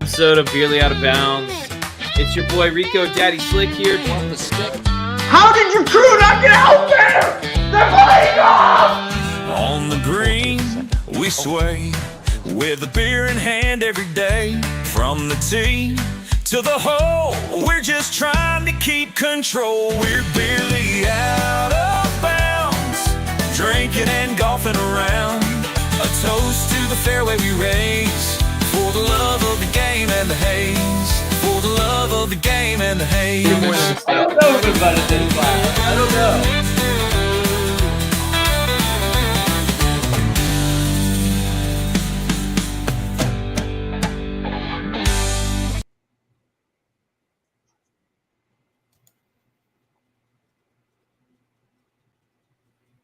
Episode of Barely Out of Bounds. It's your boy Rico Daddy Slick here. How did your crew not get out there? They're playing off! On the green, we sway with a beer in hand every day. From the tee to the hole, we're just trying to keep control. We're barely out of bounds, drinking and golfing around. A toast to the fairway we raise, for the love of the game and the haze. For the love of the game and the haze. I don't know if it's better than flat. I don't know.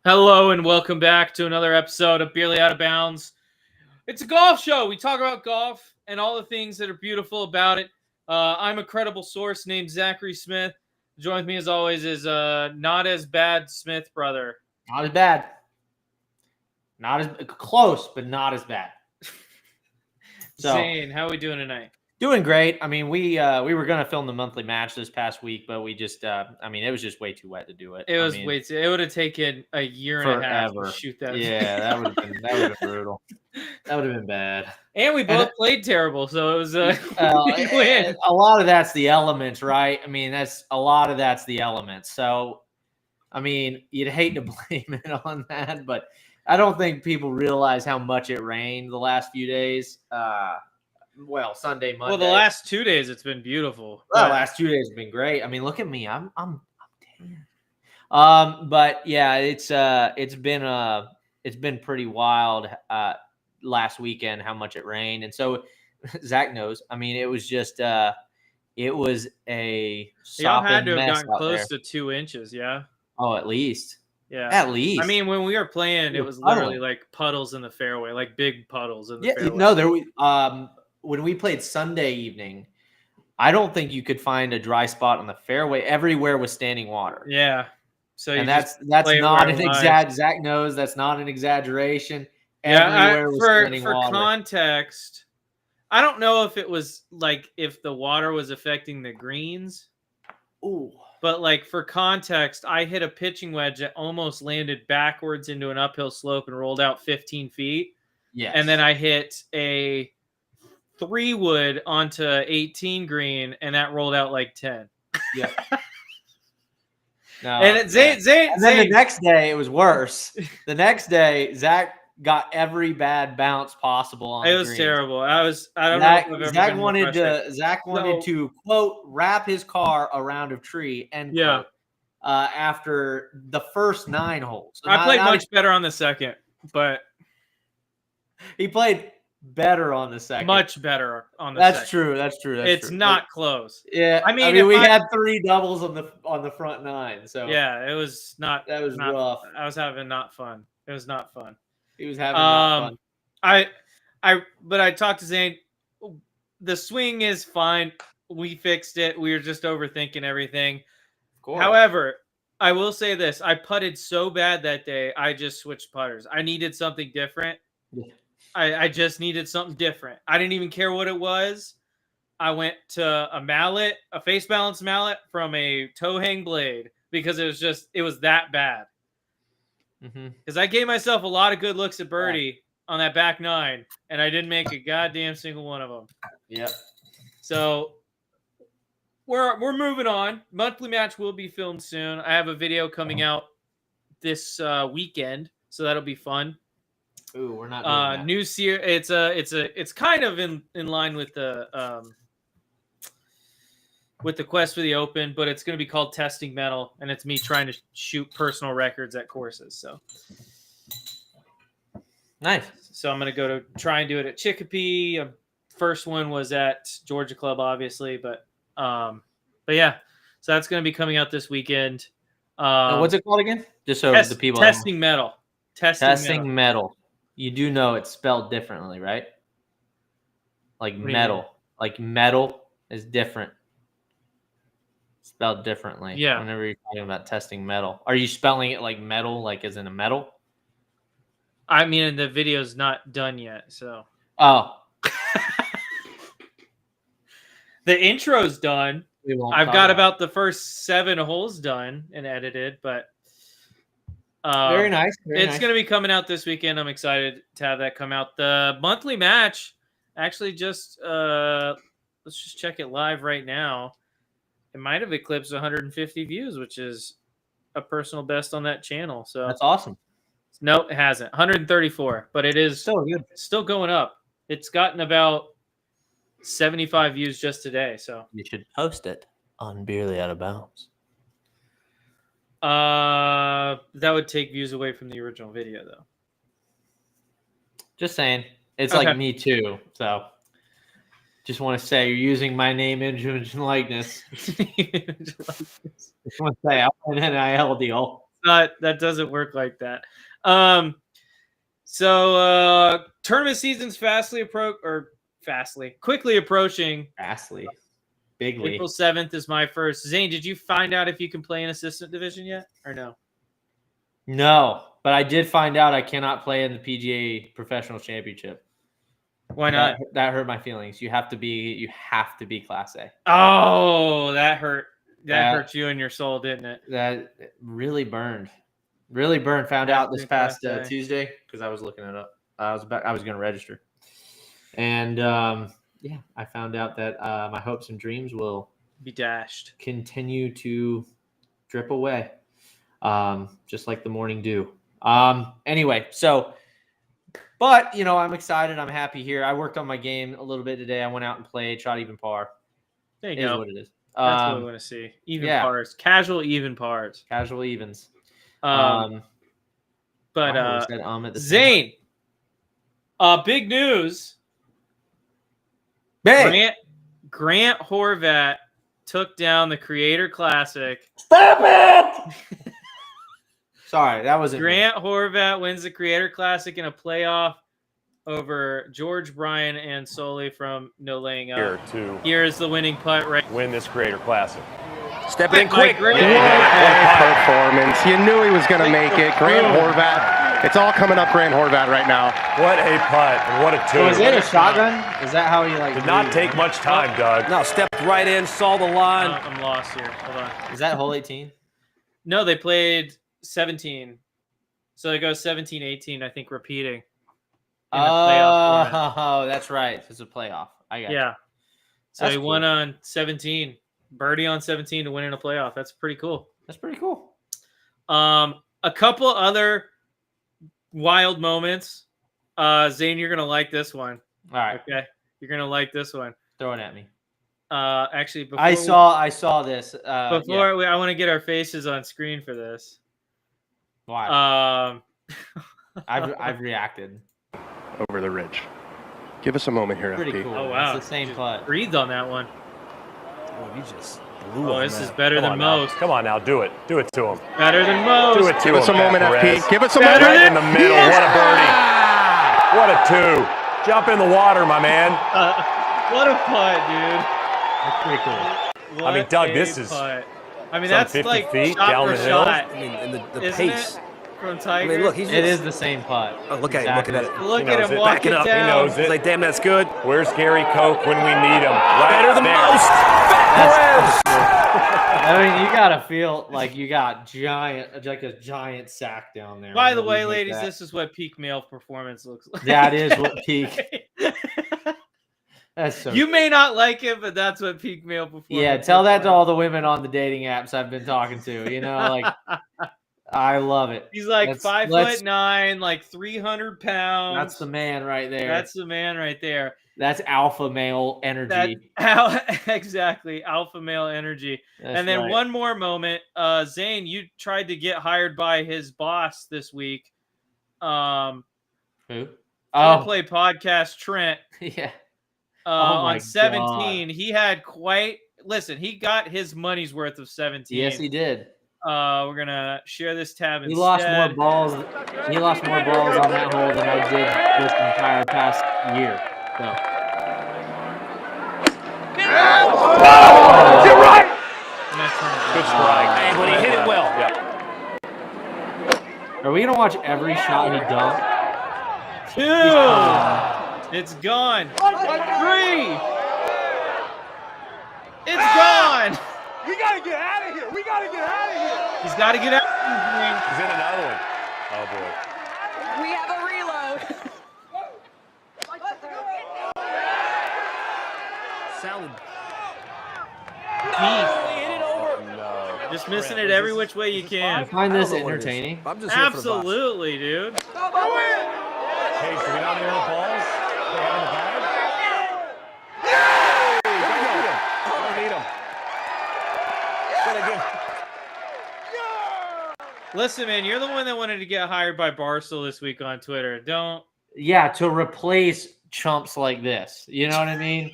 Hello and welcome back to another episode of Barely Out of Bounds. It's a golf show. We talk about golf and all the things that are beautiful about it. I'm a credible source named Zachary Smith. Joined me as always is not as bad Smith brother. Not as bad. Not as close, but not as bad. So, Zane, how are we doing tonight? doing great. I mean, we were gonna film the monthly match this past week, but we just it was just way too wet to do it. It would have taken a year and a half to shoot that. Yeah, that would have been brutal. That would have been bad. And we both played terrible, so it was a win. A lot of that's the elements, right? I mean, that's the elements. So, I mean, you'd hate to blame it on that, but I don't think people realize how much it rained the last few days. Sunday, Monday. Well, the last 2 days it's been beautiful. The last 2 days have been great. I mean, look at me. I'm tan. But yeah, it's been pretty wild last weekend how much it rained. And so Zach knows. I mean, it was just it was a y'all had to have gotten close there. to 2 inches, yeah. Oh, at least. Yeah. At least. I mean, when we were playing, it was literally like puddles in the fairway, like big puddles in the fairway. No, when we played Sunday evening, I don't think you could find a dry spot on the fairway. Everywhere was standing water. Yeah. So that's not an exact. Zach knows that's not an exaggeration. Everywhere was standing water. For context, I don't know if it was like if the water was affecting the greens. Ooh. But like for context, I hit a pitching wedge that almost landed backwards into an uphill slope and rolled out 15 feet. Yes. And then I hit a 3-wood onto 18 green, and that rolled out like 10. Yeah. No, and Zane. And then the next day it was worse. The next day, Zach got every bad bounce possible on. It was terrible. I don't know. Zach wanted to quote wrap his car around a tree and after the first 9 holes. I played much better on the second, but he played better on the second. Much better on the second. That's true. It's not close. Yeah. I mean we had 3 doubles on the front 9. So yeah, it was not. That was rough. I was having not fun. It was not fun. He was having not fun. But I talked to Zane. The swing is fine. We fixed it. We were just overthinking everything. Of course. However, I will say this. I putted so bad that day, I just switched putters. I needed something different. Yeah. I just needed something different. I didn't even care what it was. I went to a face balance mallet from a toe hang blade because it was that bad. Because I gave myself a lot of good looks at birdie on that back 9, and I didn't make a goddamn single one of them. Yep. So we're moving on. Monthly match will be filmed soon. I have a video coming out this weekend, so that'll be fun. Ooh, we're not doing that. New series. It's kind of in line with the quest for the Open, but it's going to be called Testing Metal, and it's me trying to shoot personal records at courses. So nice. So I'm going to go to try and do it at Chicopee. First one was at Georgia Club, obviously, but yeah. So that's going to be coming out this weekend. What's it called again? Just so the people. Testing Metal. Testing metal. You do know it's spelled differently, right? Like metal. Like metal is different. Spelled differently. Yeah. Whenever you're talking about testing metal. Are you spelling it like metal, like as in a metal? I mean, the video's not done yet, so. Oh. The intro's done. I've got about the first 7 holes done and edited, but very nice. It's going to be coming out this weekend. I'm excited to have that come out. The monthly match actually just let's just check it live right now. It might have eclipsed 150 views, which is a personal best on that channel. So that's awesome. No, it hasn't. 134, but it is still good. Still going up. It's gotten about 75 views just today. So you should post it on Barely Out of Bounds. That would take views away from the original video, though. Just saying. It's like me too. So just want to say you're using my name, image, and likeness. Just want to say I'm an NIL deal. That doesn't work like that. So tournament season's quickly approaching. Bigly. April 7th is my first. Zane, did you find out if you can play in assistant division yet or no? No, but I did find out I cannot play in the PGA Professional Championship. Why not? That hurt my feelings. You have to be Class A. Oh, that hurt. That hurt you in your soul, didn't it? That really burned. Found out this past Tuesday because I was looking it up. I was going to register, and yeah, I found out that my hopes and dreams will be dashed. Continue to drip away, just like the morning dew. Anyway, so, but I'm excited. I'm happy here. I worked on my game a little bit today. I went out and played, shot even par. There you go. Is what it is. That's what we want to see. Even pars, casual even pars, casual evens. Zane, big news. Big. Grant Horvat took down the Creator Classic. Stop it! Sorry, that wasn't Grant Horvat wins the Creator Classic in a playoff over George Bryan and Soley from No Laying Up. Here's the winning putt right. Win this Creator Classic. Step in quick. What a performance. You knew he was going to make it. Grant Horvat. It's all coming up Grant Horvat right now. What a putt and what a two. So is it a shotgun? Is that how he did not take much time, Doug. No, stepped right in, saw the line. I'm lost here. Hold on. Is that hole 18? No, they played 17. So it goes 17, 18, I think, repeating. Oh, that's right. It's a playoff. I got it. So he won on 17. Birdie on 17 to win in a playoff. That's pretty cool. A couple other wild moments. Zane, you're gonna like this one. All right. Okay. You're gonna like this one. Throw it at me. Actually, before I saw this. I want to get our faces on screen for this. Why? I've reacted. Over the ridge. Give us a moment here, Pretty FP. cool. Oh wow. It's the same putt. Breathed on that one. Oh, you just blew on this that. is better than most. Come on now, do it. Do it to him. Better than most. Do it to him. Give us a moment, FP. Give us a moment. moment. Right in the middle. What a birdie. What a two. Jump in the water, my man. What a putt, dude. That's pretty cool. I mean, Doug, this is putt. I mean, that's 50 like feet shot down for the hill. shot. I mean, and the Isn't pace. it? From Tiger. I mean, look, It is the same putt. Oh, look at him looking at it. Look at him it. walking Back it up. down. He knows it. He's like, damn, that's good. Where's Gary Koch when we need him? Right Better than there. most. Back I mean, you gotta feel like you got a giant sack down there. By the way, ladies, this is what peak male performance looks like. That is what peak. That's so. You may not like it, but that's what peak male performance. Yeah, tell that to all the women on the dating apps I've been talking to. You know, like I love it. He's like Let's- 5'9", like 300 pounds. That's the man right there. That's the man right there. That's alpha male energy. Exactly, alpha male energy. That's and then right. one more moment, Zane, you tried to get hired by his boss this week. Who? Play podcast Trent. Yeah. On my 17, God. he had he got his money's worth of 17. Yes, he did. We're gonna share this tab He instead. lost more balls. He lost more balls on that hole than I did this entire past year. So. You're right. Good strike. Hey, but he hit it well. Are we gonna watch every shot he dunked? 2. It's gone. 3. It's gone. We gotta get out of here. We gotta get out of here. He's got to get out. He's in another one. Oh boy. We have a reload. Salad. Just missing it every which way you I can. find this entertaining. Absolutely, dude. Hey, do we not hear the balls? They have in the bag? There we go. I don't need them. Listen, man, you're the one that wanted to get hired by Barstool this week on Twitter. Don't. Yeah, to replace chumps like this. You know what I mean?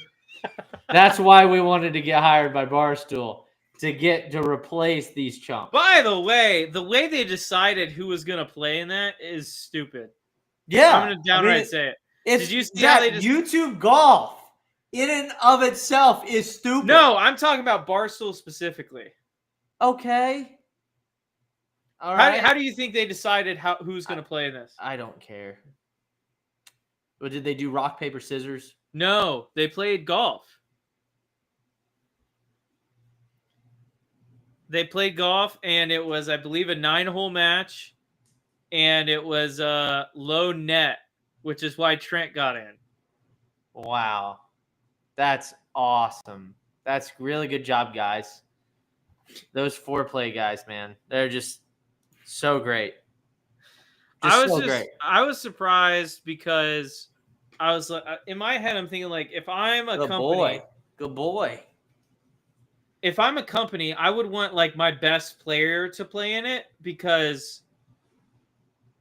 That's why we wanted to get hired by Barstool. To replace these chumps. By the way they decided who was going to play in that is stupid. Yeah. I'm going to downright say it. It's, Did you see how they just... YouTube golf in and of itself is stupid. No, I'm talking about Barstool specifically. Okay. All right. How do you think they decided who's going to play in this? I don't care. But did they do rock, paper, scissors? No, they played golf. They played golf, and it was, I believe, a 9-hole match, and it was low net, which is why Trent got in. Wow. That's awesome. That's really good job, guys. Those foreplay guys, man. They're just so great. I was surprised because I was like, in my head, I'm thinking like, if I'm a company, good boy. If I'm a company, I would want like my best player to play in it because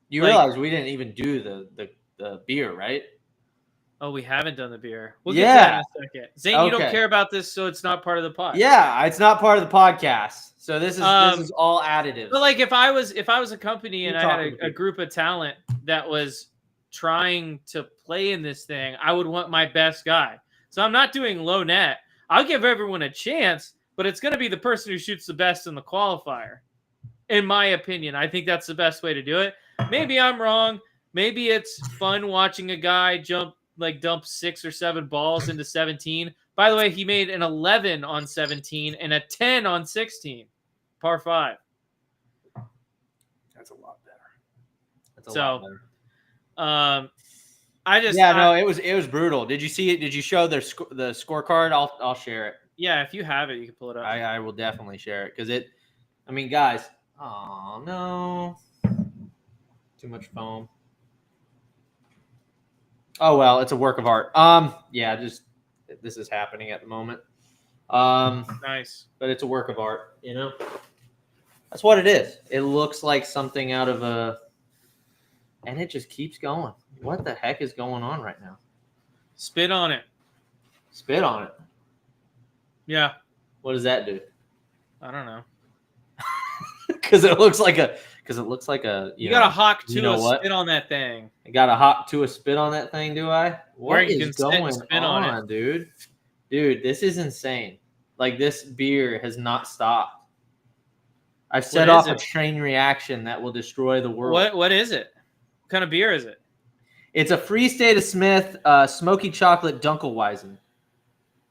you realize we didn't even do the beer, right? Oh, we haven't done the beer. We'll get to that in a second. Zane, you don't Okay. care about this, so it's not part of the pod. Yeah, it's not part of the podcast. So this is all additive. But like if I was a company and You're I had talking to a group of talent that was trying to play in this thing, I would want my best guy. So I'm not doing low net. I'll give everyone a chance, but it's going to be the person who shoots the best in the qualifier. In my opinion, I think that's the best way to do it. Maybe I'm wrong. Maybe it's fun watching a guy dump 6 or 7 balls into 17. By the way, he made an 11 on 17 and a 10 on 16. Par 5. That's a lot better. That's a lot better. It was brutal. Did you see it? Did you show the scorecard? I'll share it. Yeah, if you have it, you can pull it up. I will definitely share it because guys. Oh no, too much foam. Oh well, it's a work of art. This is happening at the moment. Nice, but it's a work of art. You know, that's what it is. It looks like something out of and it just keeps going. What the heck is going on right now? Spit on it. Spit on it. Yeah. What does that do? I don't know. Because it looks like a. You got a hawk to you know spit on that thing. I got a hawk to a spit on that thing, do I? What you is can going spit on it. dude? Dude, this is insane. Like this beer has not stopped. I've set off a chain reaction that will destroy the world. What is it? What kind of beer is it? It's a Free State of Smith smoky chocolate Dunkelweizen.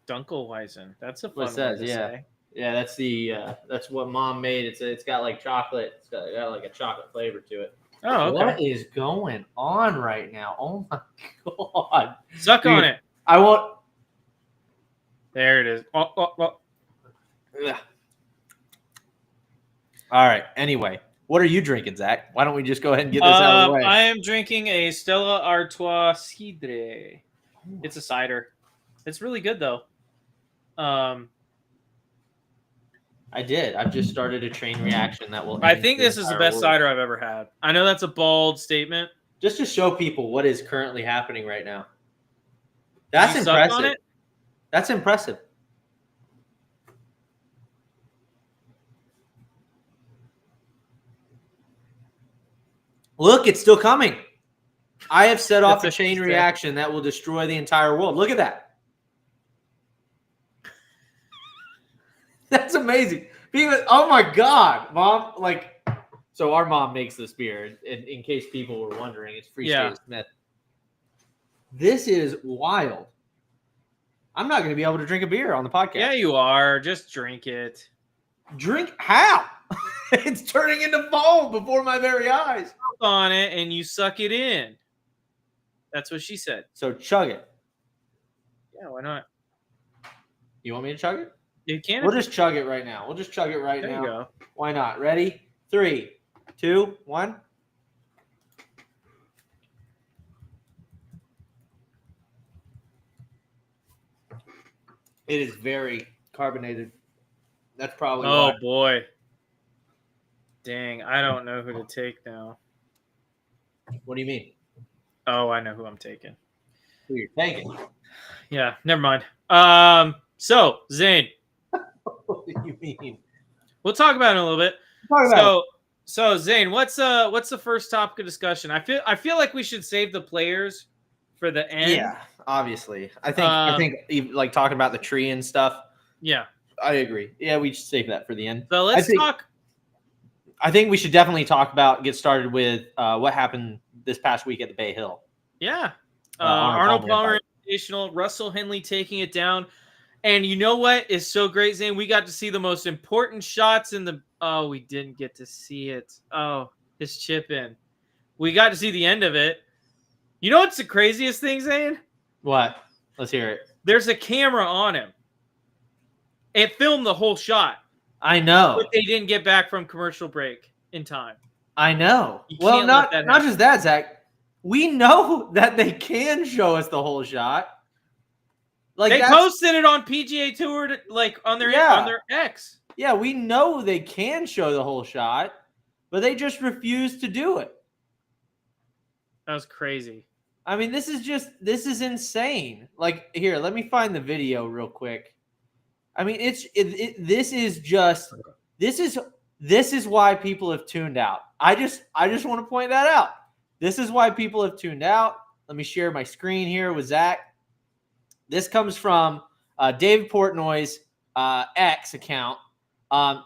Dunkelweizen. That's a fun What it says, one to yeah. say. Yeah, that's what Mom made. It's got like chocolate. It's got like a chocolate flavor to it. Oh, okay. What is going on right now? Oh my god! Suck Dude, on it. I won't. There it is. Oh. Ugh. All right. Anyway, what are you drinking, Zach? Why don't we just go ahead and get this out of the way? I am drinking a Stella Artois Cidre. It's a cider. It's really good though. I did. I've just started a chain reaction that will. I think this is the best cider I've ever had. I know that's a bold statement. Just to show people what is currently happening right now. That's You sucked on impressive. it? That's impressive. Look, it's still coming. I have set off a chain reaction that will destroy the entire world. Look at that. That's amazing. Oh my God, Mom! So our mom makes this beer. In case people were wondering, it's Free State Smith. This is wild. I'm not going to be able to drink a beer on the podcast. Yeah, you are. Just drink it. Drink how? It's turning into foam before my very eyes. Suck on it and you suck it in. That's what she said. So chug it. Yeah, why not? You want me to chug it? You can. We'll just chug it right now. We'll just chug it right now. There you go. Why not? Ready? 3, 2, 1. It is very carbonated. That's probably Oh why. boy. Dang, I don't know who to take now. What do you mean? Oh, I know who I'm taking. Who you're taking? Yeah, never mind. So Zane, What do you mean? we'll talk about it in a little bit. Talk about it. So Zane, what's the first topic of discussion? I feel like we should save the players for the end. Yeah, obviously. I think like talking about the tree and stuff. Yeah. I agree. Yeah, we should save that for the end. So let's talk. I think we should definitely get started with what happened this past week at the Bay Hill. Yeah. Arnold Arnold Palmer Palmer Invitational, Russell Henley taking it down. And you know what is so great, Zane? We got to see the most important shots in the. Oh, we didn't get to see it. Oh, his chip in. We got to see the end of it. You know what's the craziest thing, Zane? What? Let's hear it. There's a camera on him. It filmed the whole shot. I know. But they didn't get back from commercial break in time. I know. You Well, can't let not that just that, Zach. We know that they can show us the whole shot. Like they posted it on PGA Tour, on their X. Yeah, we know they can show the whole shot, but they just refuse to do it. That was crazy. I mean, this is insane. Like, here, let me find the video real quick. I mean, this is why people have tuned out. I just want to point that out. This is why people have tuned out. Let me share my screen here with Zach. This comes from David Portnoy's X account.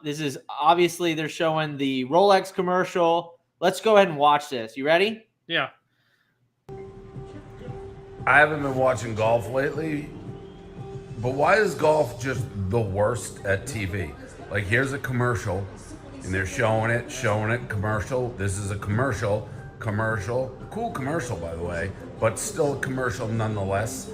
This is obviously they're showing the Rolex commercial. Let's go ahead and watch this. You ready? Yeah. I haven't been watching golf lately, but why is golf just the worst at TV? Like, here's a commercial, and they're showing it, commercial. This is a commercial, cool commercial, by the way, but still a commercial nonetheless.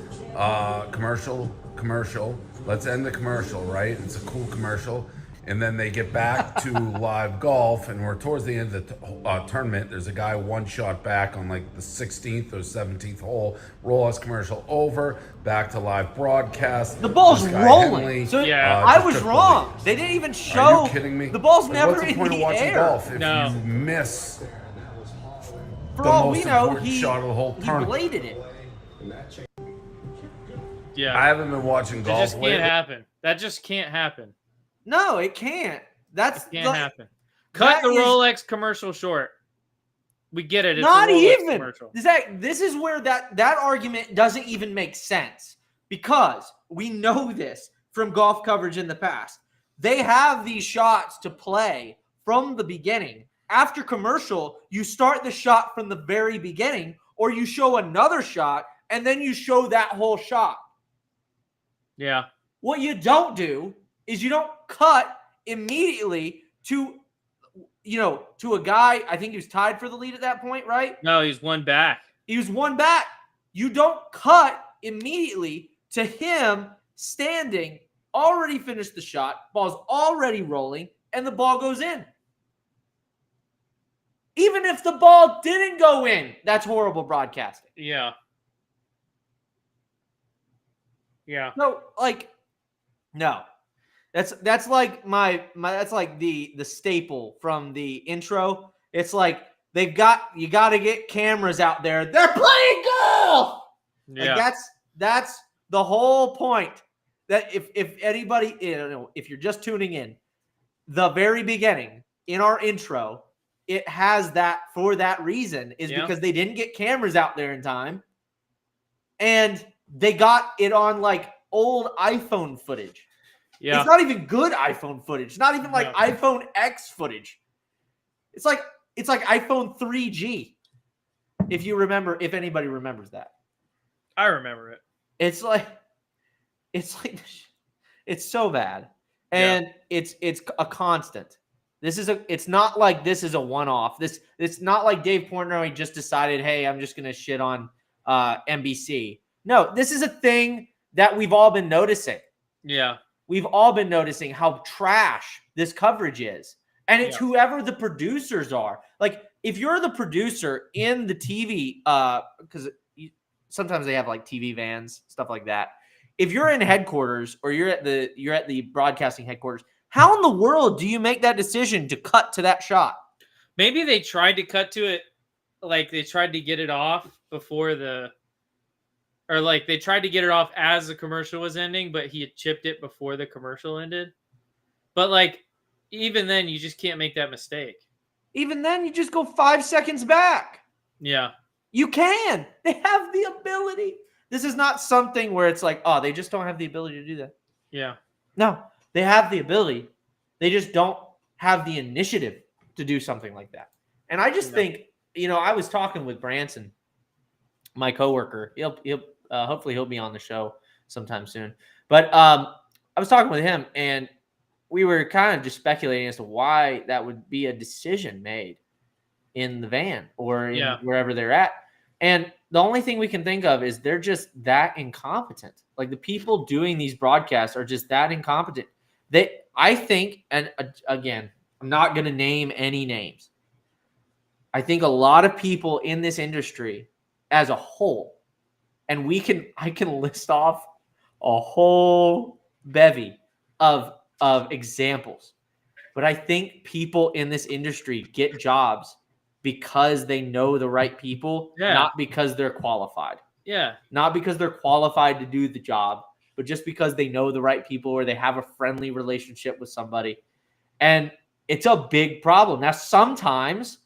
Commercial. Let's end the commercial, right? It's a cool commercial. And then they get back to live golf, and we're towards the end of the tournament. There's a guy one shot back on like the 16th or 17th hole. Rolex commercial over, back to live broadcast. The ball's rolling. Henley, So yeah, I was wrong. They didn't even show. Are you kidding me? The ball's Like, never what's the in point the of watching air. golf if No. you miss For the all most we know, important he shot of the whole tournament? bladed it. Yeah. I haven't been watching It golf just lately. can't happen. That just can't happen. No, it can't. That's It can't happen. Cut the Rolex commercial short. We get it. It's not a Rolex even. commercial. Zach, this is where that argument doesn't even make sense, because we know this from golf coverage in the past. They have these shots to play from the beginning. After commercial, you start the shot from the very beginning, or you show another shot and then you show that whole shot. Yeah. What you don't do is you don't cut immediately to a guy. I think he was tied for the lead at that point, right? No, he's one back. He was one back. You don't cut immediately to him standing, already finished the shot, ball's already rolling, and the ball goes in. Even if the ball didn't go in, that's horrible broadcasting. Yeah. Yeah. No, like, no. That's like my that's like the staple from the intro. It's like you got to get cameras out there. They're playing golf. Yeah. Like that's the whole point. That if anybody, if you're just tuning in, the very beginning in our intro, it has that for that reason is because they didn't get cameras out there in time, and they got it on like old iPhone footage. Yeah. It's not even good iPhone footage. It's not even like iPhone X footage. It's like iPhone 3G. If you remember, if anybody remembers that. I remember it. It's so bad. And it's a constant. It's not like this is a one-off. It's not like Dave Portnoy just decided, hey, I'm just gonna shit on NBC. No, this is a thing that we've all been noticing. Yeah. We've all been noticing how trash this coverage is. And it's whoever the producers are. Like, if you're the producer in the TV, because sometimes they have like TV vans, stuff like that. If you're in headquarters or you're at the broadcasting headquarters, how in the world do you make that decision to cut to that shot? Maybe they tried to cut to it, like they tried to get it off before they tried to get it off as the commercial was ending, but he had chipped it before the commercial ended. But like, even then, you just can't make that mistake. Even then, you just go 5 seconds back. Yeah. You can. They have the ability. This is not something where it's like, oh, they just don't have the ability to do that. Yeah. No, they have the ability. They just don't have the initiative to do something like that. And I just think, I was talking with Branson, my coworker. He'll hopefully he'll be on the show sometime soon. But I was talking with him, and we were kind of just speculating as to why that would be a decision made in the van or wherever they're at. And the only thing we can think of is they're just that incompetent. Like, the people doing these broadcasts are just that incompetent. I think, and again, I'm not going to name any names. I think a lot of people in this industry as a whole, and I can list off a whole bevy of examples, but I think people in this industry get jobs because they know the right people, not because they're qualified. Yeah. Not because they're qualified to do the job, but just because they know the right people or they have a friendly relationship with somebody. And it's a big problem. Now, sometimes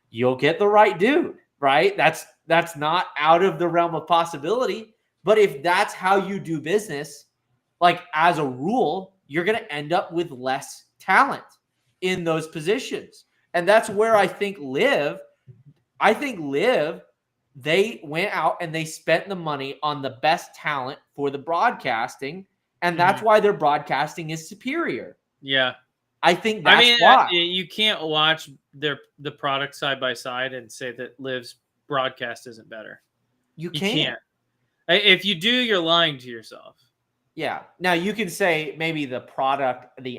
you'll get the right dude, right? That's not out of the realm of possibility. But if that's how you do business, like, as a rule, you're going to end up with less talent in those positions. And that's where I think LIV, they went out and they spent the money on the best talent for the broadcasting. And that's why their broadcasting is superior. Yeah. I think that's why. You can't watch the product side by side and say that LIV's broadcast isn't better. You can't. If you do, you're lying to yourself. Yeah. Now, you can say maybe the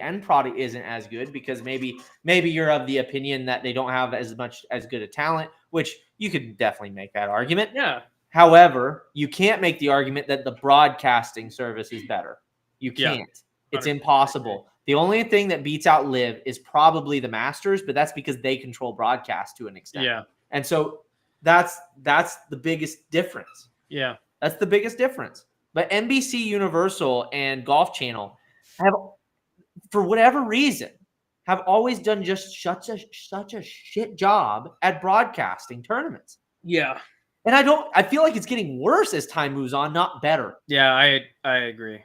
end product isn't as good because maybe you're of the opinion that they don't have as good a talent, which you could definitely make that argument. Yeah. However, you can't make the argument that the broadcasting service is better. You can't. Yeah. It's impossible. The only thing that beats out LIV is probably the Masters, but that's because they control broadcast to an extent. Yeah. And so that's the biggest difference. Yeah. That's the biggest difference. But NBC Universal and Golf Channel have, for whatever reason, have always done just such a shit job at broadcasting tournaments. Yeah. And I feel like it's getting worse as time moves on, not better. Yeah, I agree.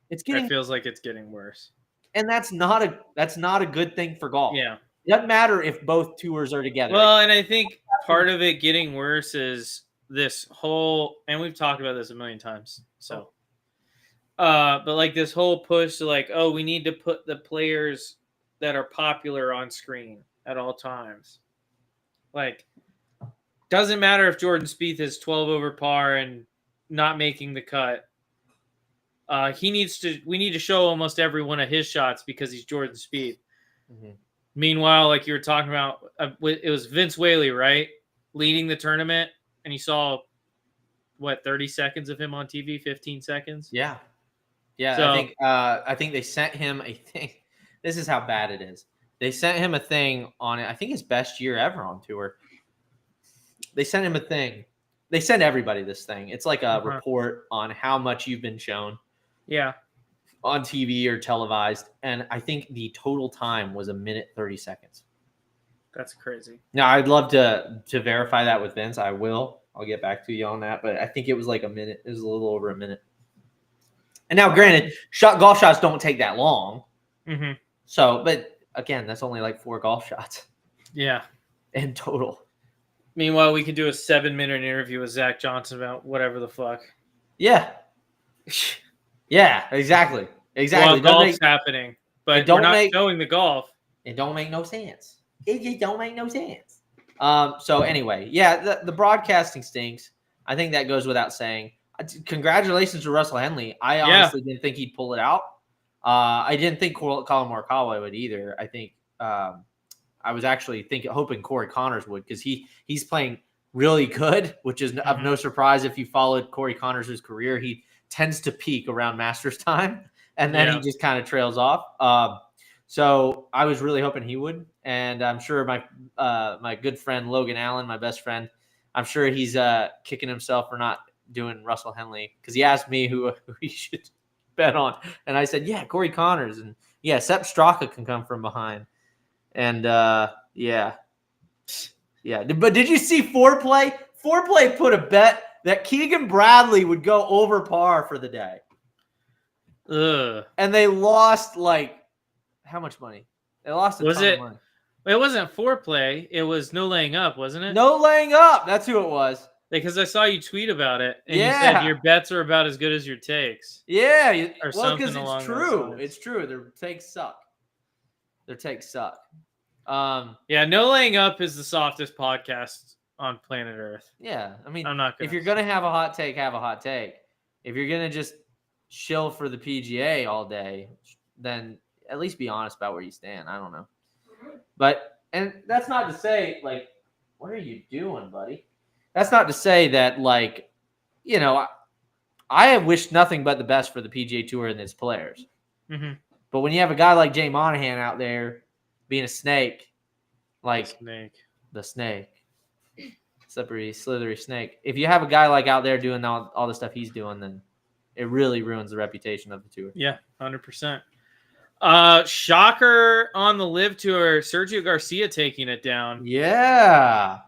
It feels like it's getting worse. And that's not a good thing for golf. Yeah. It doesn't matter if both tours are together. Well, and I think part of it getting worse is this whole, and we've talked about this a million times. So, but like this whole push to like, oh, we need to put the players that are popular on screen at all times. Like, doesn't matter if Jordan Spieth is 12 over par and not making the cut. We need to show almost every one of his shots because he's Jordan Speed. Mm-hmm. Meanwhile, like you were talking about, it was Vince Whaley, right? Leading the tournament, and you saw, 30 seconds of him on TV, 15 seconds? Yeah. Yeah, So, I think they sent him a thing. This is how bad it is. They sent him a thing on it. I think his best year ever on tour. They sent him a thing. They send everybody this thing. It's like a report on how much you've been shown. Yeah. On TV or televised, and I think the total time was 1 minute 30 seconds. That's crazy. Now, I'd love to verify that with Vince. I will. I'll get back to you on that, but I think it was like a minute. It was a little over 1 minute. And now, granted, golf shots don't take that long. Mm-hmm. So, but again, that's only like 4 golf shots. Yeah. In total. Meanwhile, we could do a 7-minute interview with Zach Johnson about whatever the fuck. Yeah. Yeah, exactly. While golf's happening, but we're not showing the golf. It don't make no sense. It just don't make no sense. So anyway, yeah, the broadcasting stinks. I think that goes without saying. Congratulations to Russell Henley. I honestly didn't think he'd pull it out. I didn't think Colin Morikawa would either. I think I was actually hoping Corey Connors would because he's playing really good, which is of no surprise if you followed Corey Connors' career. He tends to peak around Masters time, and then he just kind of trails off. So I was really hoping he would, and I'm sure my good friend Logan Allen, my best friend, I'm sure he's kicking himself for not doing Russell Henley because he asked me who he should bet on, and I said, yeah, Corey Connors, and yeah, Sepp Straka can come from behind, and yeah. But did you see Foreplay? Foreplay put a bet that Keegan Bradley would go over par for the day. Ugh. And they lost how much money? They lost a ton of money. It wasn't Foreplay. It was No Laying Up, wasn't it? No Laying Up. That's who it was. Because I saw you tweet about it, and you said your bets are about as good as your takes. Yeah. Or something along it's true. those lines. It's true. Their takes suck. Yeah, No Laying Up is the softest podcast on planet Earth. Yeah, I mean, if you're gonna have a hot take, have a hot take. If you're gonna just shill for the PGA all day, then at least be honest about where you stand. I don't know, and that's not to say what are you doing, buddy? That's not to say that I have wished nothing but the best for the PGA Tour and its players. Mm-hmm. But when you have a guy like Jay Monahan out there being a snake, the snake. Slippery, slithery snake. If you have a guy out there doing all the stuff he's doing, then it really ruins the reputation of the tour. Yeah, 100%. Shocker on the LIV Tour, Sergio Garcia taking it down. Yeah.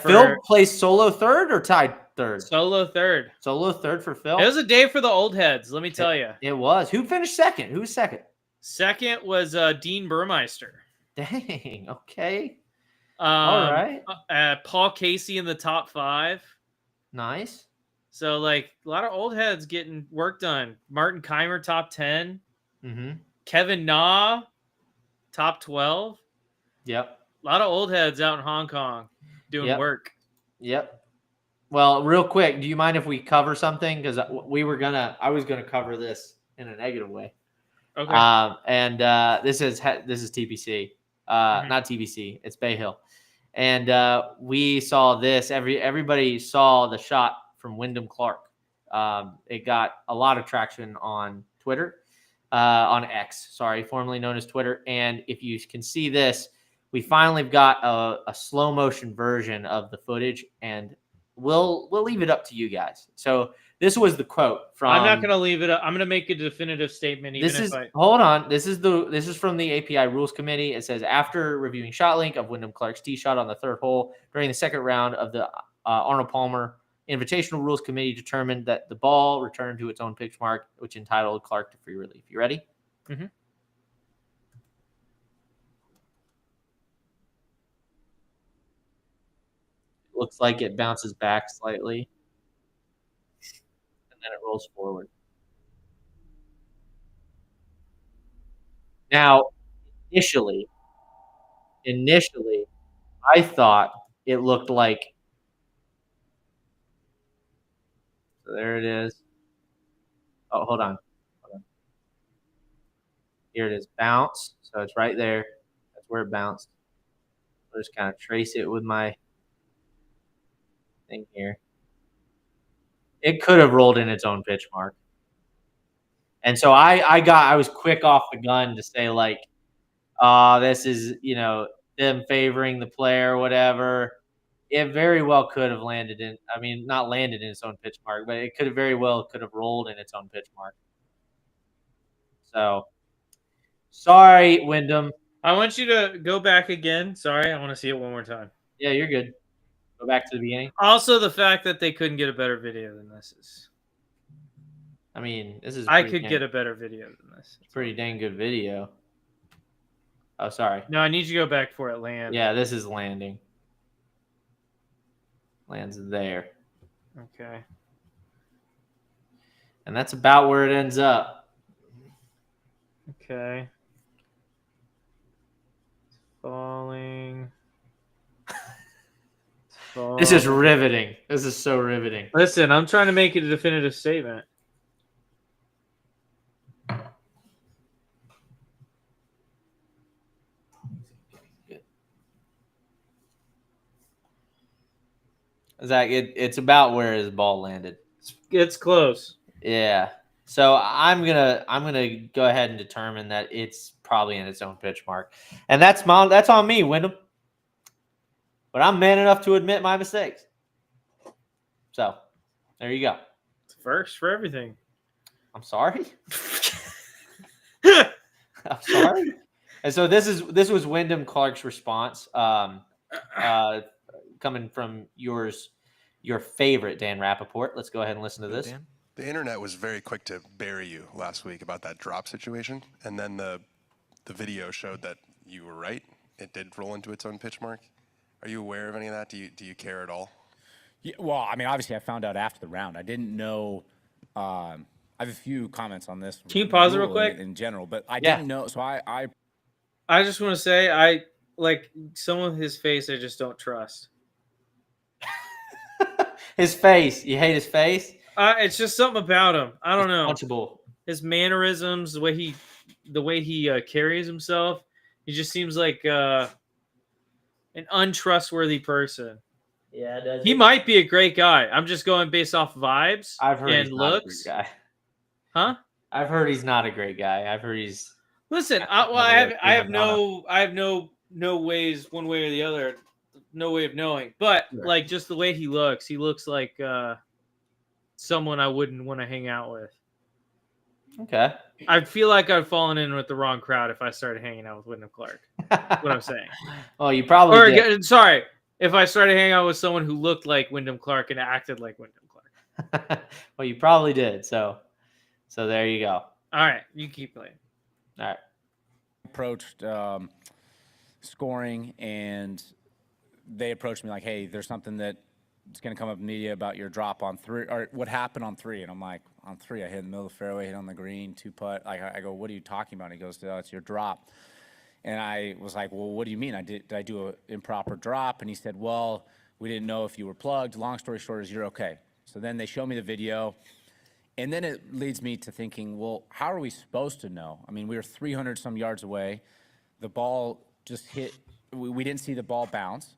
Phil placed solo third or tied third? Solo third. Solo third for Phil. It was a day for the old heads, let me tell you. It was. Who finished second? Who was second? Second was Dean Burmeister. Dang. Okay. All right. Paul Casey in the top 5. Nice. So a lot of old heads getting work done. Martin Keimer top 10. Mm-hmm. Kevin Na top 12. Yep. A lot of old heads out in Hong Kong doing work. Yep. Well, real quick, do you mind if we cover something? Because I was gonna cover this in a negative way. Okay. And this is TPC. Not TBC, it's Bay Hill. And we saw this. Everybody saw the shot from Wyndham Clark. It got a lot of traction on Twitter, on X, formerly known as Twitter. And if you can see this, we finally got a slow motion version of the footage, and we'll leave it up to you guys. So this was the quote from. I'm not going to leave it up. I'm going to make a definitive statement. Hold on. This is from the API Rules Committee. It says after reviewing shot link of Wyndham Clark's tee shot on the third hole during the second round of the Arnold Palmer Invitational Rules Committee determined that the ball returned to its own pitch mark, which entitled Clark to free relief. You ready? Mm-hmm. Looks like it bounces back slightly. And then it rolls forward. Now, initially, I thought it looked like. So there it is. Oh, hold on. Here it is, bounce. So it's right there. That's where it bounced. I'll just kind of trace it with my thing here. It could have rolled in its own pitch mark. And so I was quick off the gun to say, like, this is, them favoring the player or whatever. It very well could have landed in, not landed in its own pitch mark, but it could have very well could have rolled in its own pitch mark. So, sorry, Wyndham. I want you to go back again. Sorry, I want to see it one more time. Yeah, you're good. Go back to the beginning. Also, the fact that they couldn't get a better video than this is. This is. I could get a better video than this. It's a pretty dang good video. Oh, sorry. No, I need you to go back before it lands. Yeah, this is landing. Lands there. Okay. And that's about where it ends up. Okay. It's falling. This is riveting. This is so riveting. Listen, I'm trying to make it a definitive statement. Zach, it's about where his ball landed. It's close. Yeah. So I'm gonna go ahead and determine that it's probably in its own pitch mark, and that's on me, Wyndham. But I'm man enough to admit my mistakes. So there you go. It's first for everything. I'm sorry. I'm sorry. And so this was Wyndham Clark's response, coming from your favorite Dan Rappaport. Let's go ahead and listen to this. Dan? The internet was very quick to bury you last week about that drop situation, and then the video showed that you were right. It did roll into its own pitch mark. Are you aware of any of that? Do you care at all? Yeah, well, obviously I found out after the round. I didn't know. I have a few comments on this. Can you pause it real quick? In general, but I didn't know. So I just want to say I like some of his face. I just don't trust. His face. You hate his face? It's just something about him. I don't know. Punchable. His mannerisms, the way he carries himself. He just seems like an untrustworthy person. Yeah, does he might be a great guy. I'm just going based off vibes I've heard and he's looks. Not a great guy. Huh? I've heard he's not a great guy. I've heard he's. Listen, I have no ways one way or the other, no way of knowing. But like just the way he looks like someone I wouldn't want to hang out with. Okay. I feel like I've fallen in with the wrong crowd if I started hanging out with Wyndham Clark. What I'm saying. Well, you probably did. Sorry, if I started hanging out with someone who looked like Wyndham Clark and acted like Wyndham Clark. Well, you probably did. So there you go. All right, you keep playing. All right. Approached scoring, and they approached me like, "Hey, there's something that it's going to come up in media about your drop on 3, or what happened on 3." And I'm like, on 3, I hit in the middle of the fairway, hit on the green, 2-putt. I go, "What are you talking about?" And he goes, "Oh, it's your drop." And I was like, "Well, what do you mean? Did I do an improper drop?" And he said, "Well, we didn't know if you were plugged. Long story short is you're okay." So then they show me the video, and then it leads me to thinking, well, how are we supposed to know? I mean, we were 300 some yards away. The ball just hit. We didn't see the ball bounce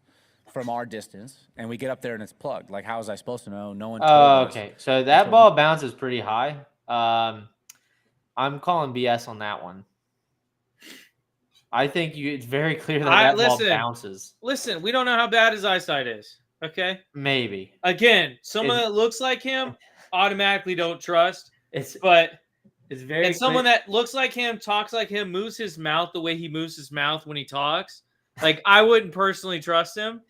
from our distance, and we get up there and it's plugged. Like, how was I supposed to know? No one told us. Okay. So that ball bounces pretty high. I'm calling BS on that one. I think it's very clear that ball bounces. Listen, we don't know how bad his eyesight is. Okay. Maybe. Again, someone that looks like him, automatically don't trust. It's very. And someone that looks like him, talks like him, moves his mouth the way he moves his mouth when he talks. Like, I wouldn't personally trust him.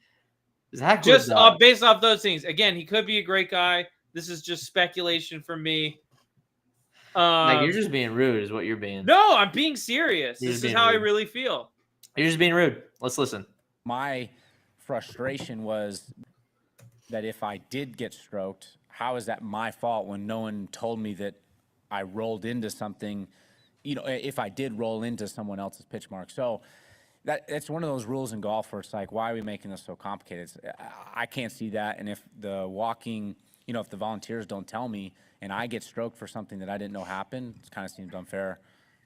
Exactly. Just based off those things. Again, he could be a great guy. This is just speculation from me. Like, you're just being rude, is what you're being. No, I'm being serious. This is how I really feel. You're just being rude. Let's listen. My frustration was that if I did get stroked, how is that my fault when no one told me that I rolled into something, if I did roll into someone else's pitch mark. So that's one of those rules in golf where it's like, why are we making this so complicated? I can't see that. And if the if the volunteers don't tell me and I get stroked for something that I didn't know happened, it kind of seems unfair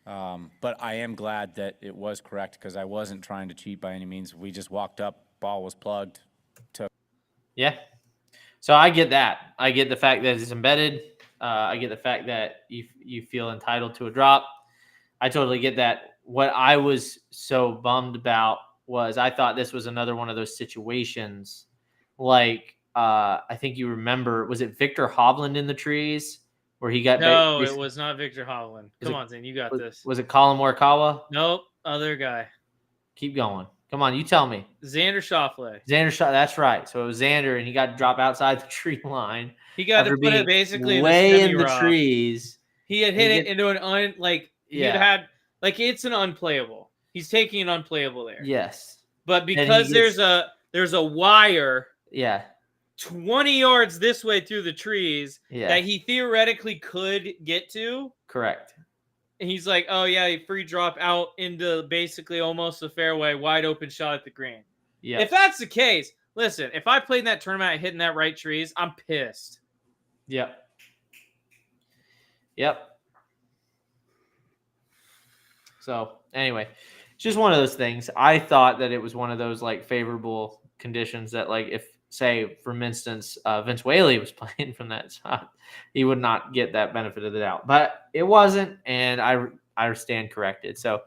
But I am glad that it was correct because I wasn't trying to cheat by any means. We just walked up, ball was plugged, took. Yeah. So I get that. I get the fact that it's embedded. I get the fact that you feel entitled to a drop. I totally get that. What I was so bummed about was I thought this was another one of those situations. Like I think you remember, was it Victor Hovland in the trees where he got? No, it was not Victor Hovland. Come on, Zane, you got this. Was it Colin Morikawa? Nope, other guy. Keep going. Come on, you tell me. Xander Schauffele. That's right. So it was Xander, and he got to drop outside the tree line. He got to put it basically way in in the trees. He had hit it into an it's an unplayable. He's taking an unplayable there. Yes. But because there's a wire 20 yards this way through the trees that he theoretically could get to. Correct. And he's like, oh yeah, free drop out into basically almost the fairway, wide open shot at the green. Yeah. If that's the case, listen, if I played in that tournament hitting that right trees, I'm pissed. Yep. So anyway, it's just one of those things. I thought that it was one of those like favorable conditions that, like, if, say, for instance, Vince Whaley was playing from that shot, he would not get that benefit of the doubt. But it wasn't, and I stand corrected. So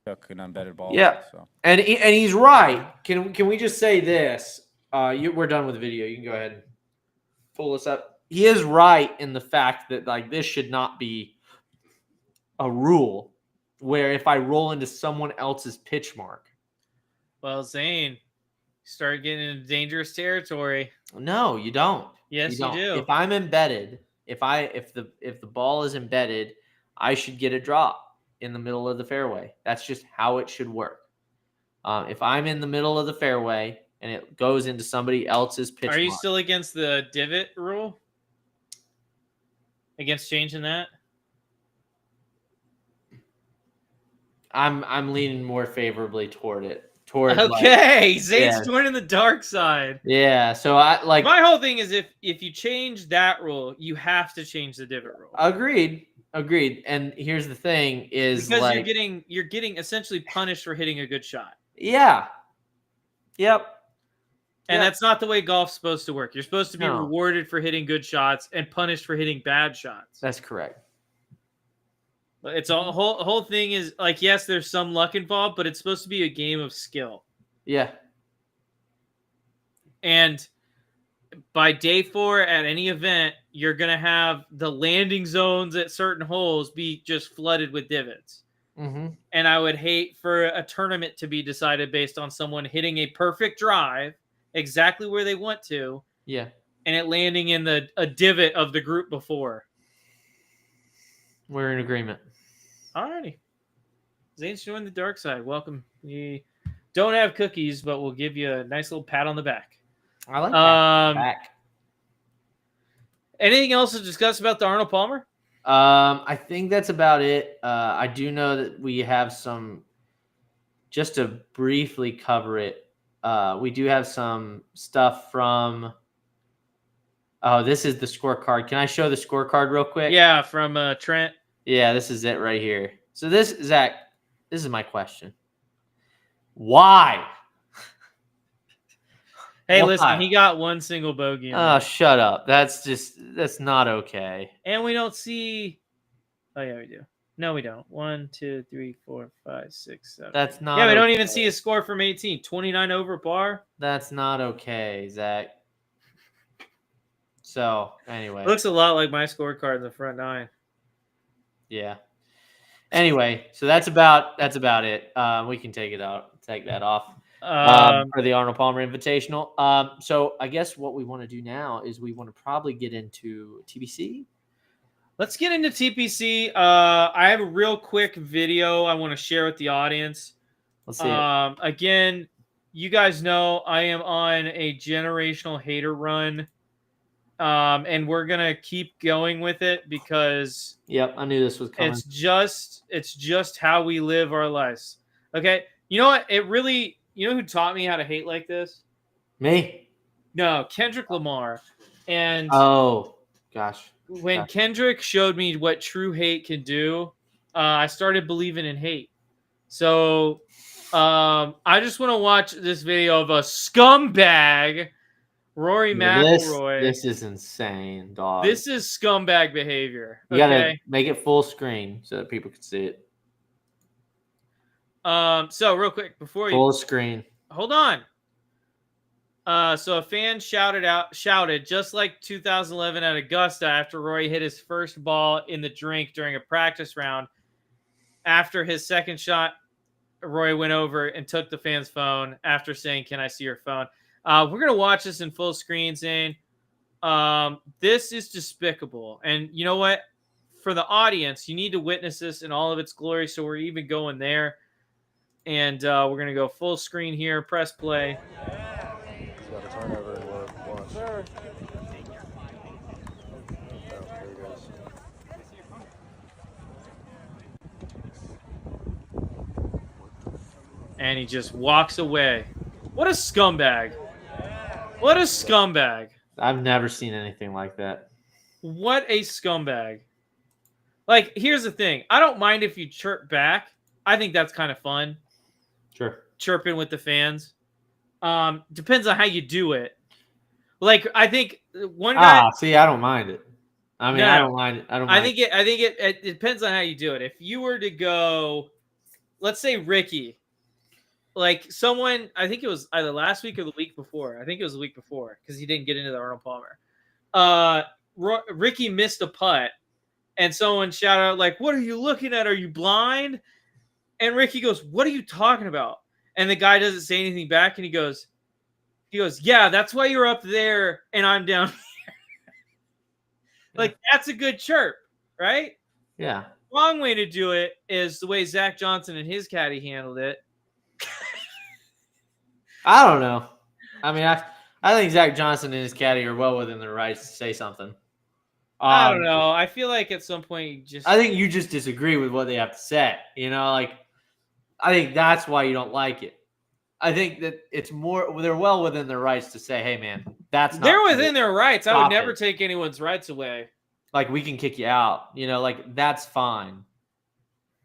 took an unbedded ball. Yeah, so. and he's right. Can we just say this? We're done with the video. You can go ahead and pull this up. He is right in the fact that, like, this should not be a rule where if I roll into someone else's pitch mark. Well, Zane, start getting into dangerous territory. No, you don't. Yes, you do. If I'm embedded, if the ball is embedded, I should get a drop in the middle of the fairway. That's just how it should work. If I'm in the middle of the fairway and it goes into somebody else's pitch mark. Are you still against the divot rule? Against changing that? I'm leaning more favorably toward it. Zane's joining the dark side. Yeah, so I like my whole thing is if you change that rule, you have to change the divot rule. Agreed. And here's the thing is because like, you're getting essentially punished for hitting a good shot. Yeah. Yep. And that's not the way golf's supposed to work. You're supposed to be rewarded for hitting good shots and punished for hitting bad shots. That's correct. It's all whole thing is like, yes, there's some luck involved, but it's supposed to be a game of skill. Yeah. And by day 4 at any event, you're going to have the landing zones at certain holes be just flooded with divots. Mm-hmm. And I would hate for a tournament to be decided based on someone hitting a perfect drive exactly where they want to. Yeah. And it landing in a divot of the group before. We're in agreement. Alrighty. Zane's joined the dark side. Welcome. We don't have cookies, but we'll give you a nice little pat on the back. I like that. Anything else to discuss about the Arnold Palmer? I think that's about it. I do know that we have some, just to briefly cover it, we do have some stuff from, this is the scorecard. Can I show the scorecard real quick? Yeah, from Trent. Yeah, this is it right here. So Zach, this is my question. Why? Hey, listen, he got one single bogey. Oh, shut up. That's not okay. And we don't see. Oh, yeah, we do. No, we don't. 1, 2, 3, 4, 5, 6, 7. That's not. Yeah, we don't even see his score from 18. 29 over par. That's not okay, Zach. So anyway, it looks a lot like my scorecard in the front 9. Yeah. Anyway, so that's about it. We can take that off for the Arnold Palmer Invitational. So I guess what we want to do now is we want to probably get into TPC. Let's get into TPC. I have a real quick video I want to share with the audience. Let's see it. Again, you guys know I am on a generational hater run. And we're gonna keep going with it because I knew this was coming. It's just how we live our lives. Okay, you know what? You know who taught me how to hate like this? Me? No, Kendrick Lamar. And oh gosh, when Kendrick showed me what true hate can do, I started believing in hate. So I just want to watch this video of a scumbag, Rory McIlroy. This is insane, dog. This is scumbag behavior. You gotta make it full screen so that people can see it. So real quick before Full screen. Hold on. So a fan shouted just like 2011 at Augusta after Rory hit his first ball in the drink during a practice round. After his second shot, Rory went over and took the fan's phone after saying, "Can I see your phone?" We're gonna watch this in full screen, Zane. This is despicable, and you know what? For the audience, you need to witness this in all of its glory. So we're even going there, and we're gonna go full screen here. Press play. And he just walks away. What a scumbag. What a scumbag. I've never seen anything like that. What a scumbag. Like, here's the thing. I don't mind if you chirp back. I think that's kind of fun. Sure. Chirping with the fans. Depends on how you do it. Like, I think one guy... see, I don't mind it. I mean, I don't mind it. I think it depends on how you do it. If you were to go... Let's say Ricky... Like someone, I think it was either last week or the week before. I think it was the week before because he didn't get into the Arnold Palmer. Ricky missed a putt, and someone shouted out like, "What are you looking at? Are you blind?" And Ricky goes, "What are you talking about?" And the guy doesn't say anything back, and he goes, "Yeah, that's why you're up there and I'm down here." Like that's a good chirp, right? Yeah. Wrong way to do it is the way Zach Johnson and his caddy handled it. I don't know. I mean, I think Zach Johnson and his caddy are well within their rights to say something. I don't know. I feel like at some point I think you just disagree with what they have to say. You know, like I think that's why you don't like it. I think that it's more they're well within their rights to say, "Hey, man, that's not." They're within their rights. I would never it. take anyone's rights away. Like we can kick you out. You know, like that's fine.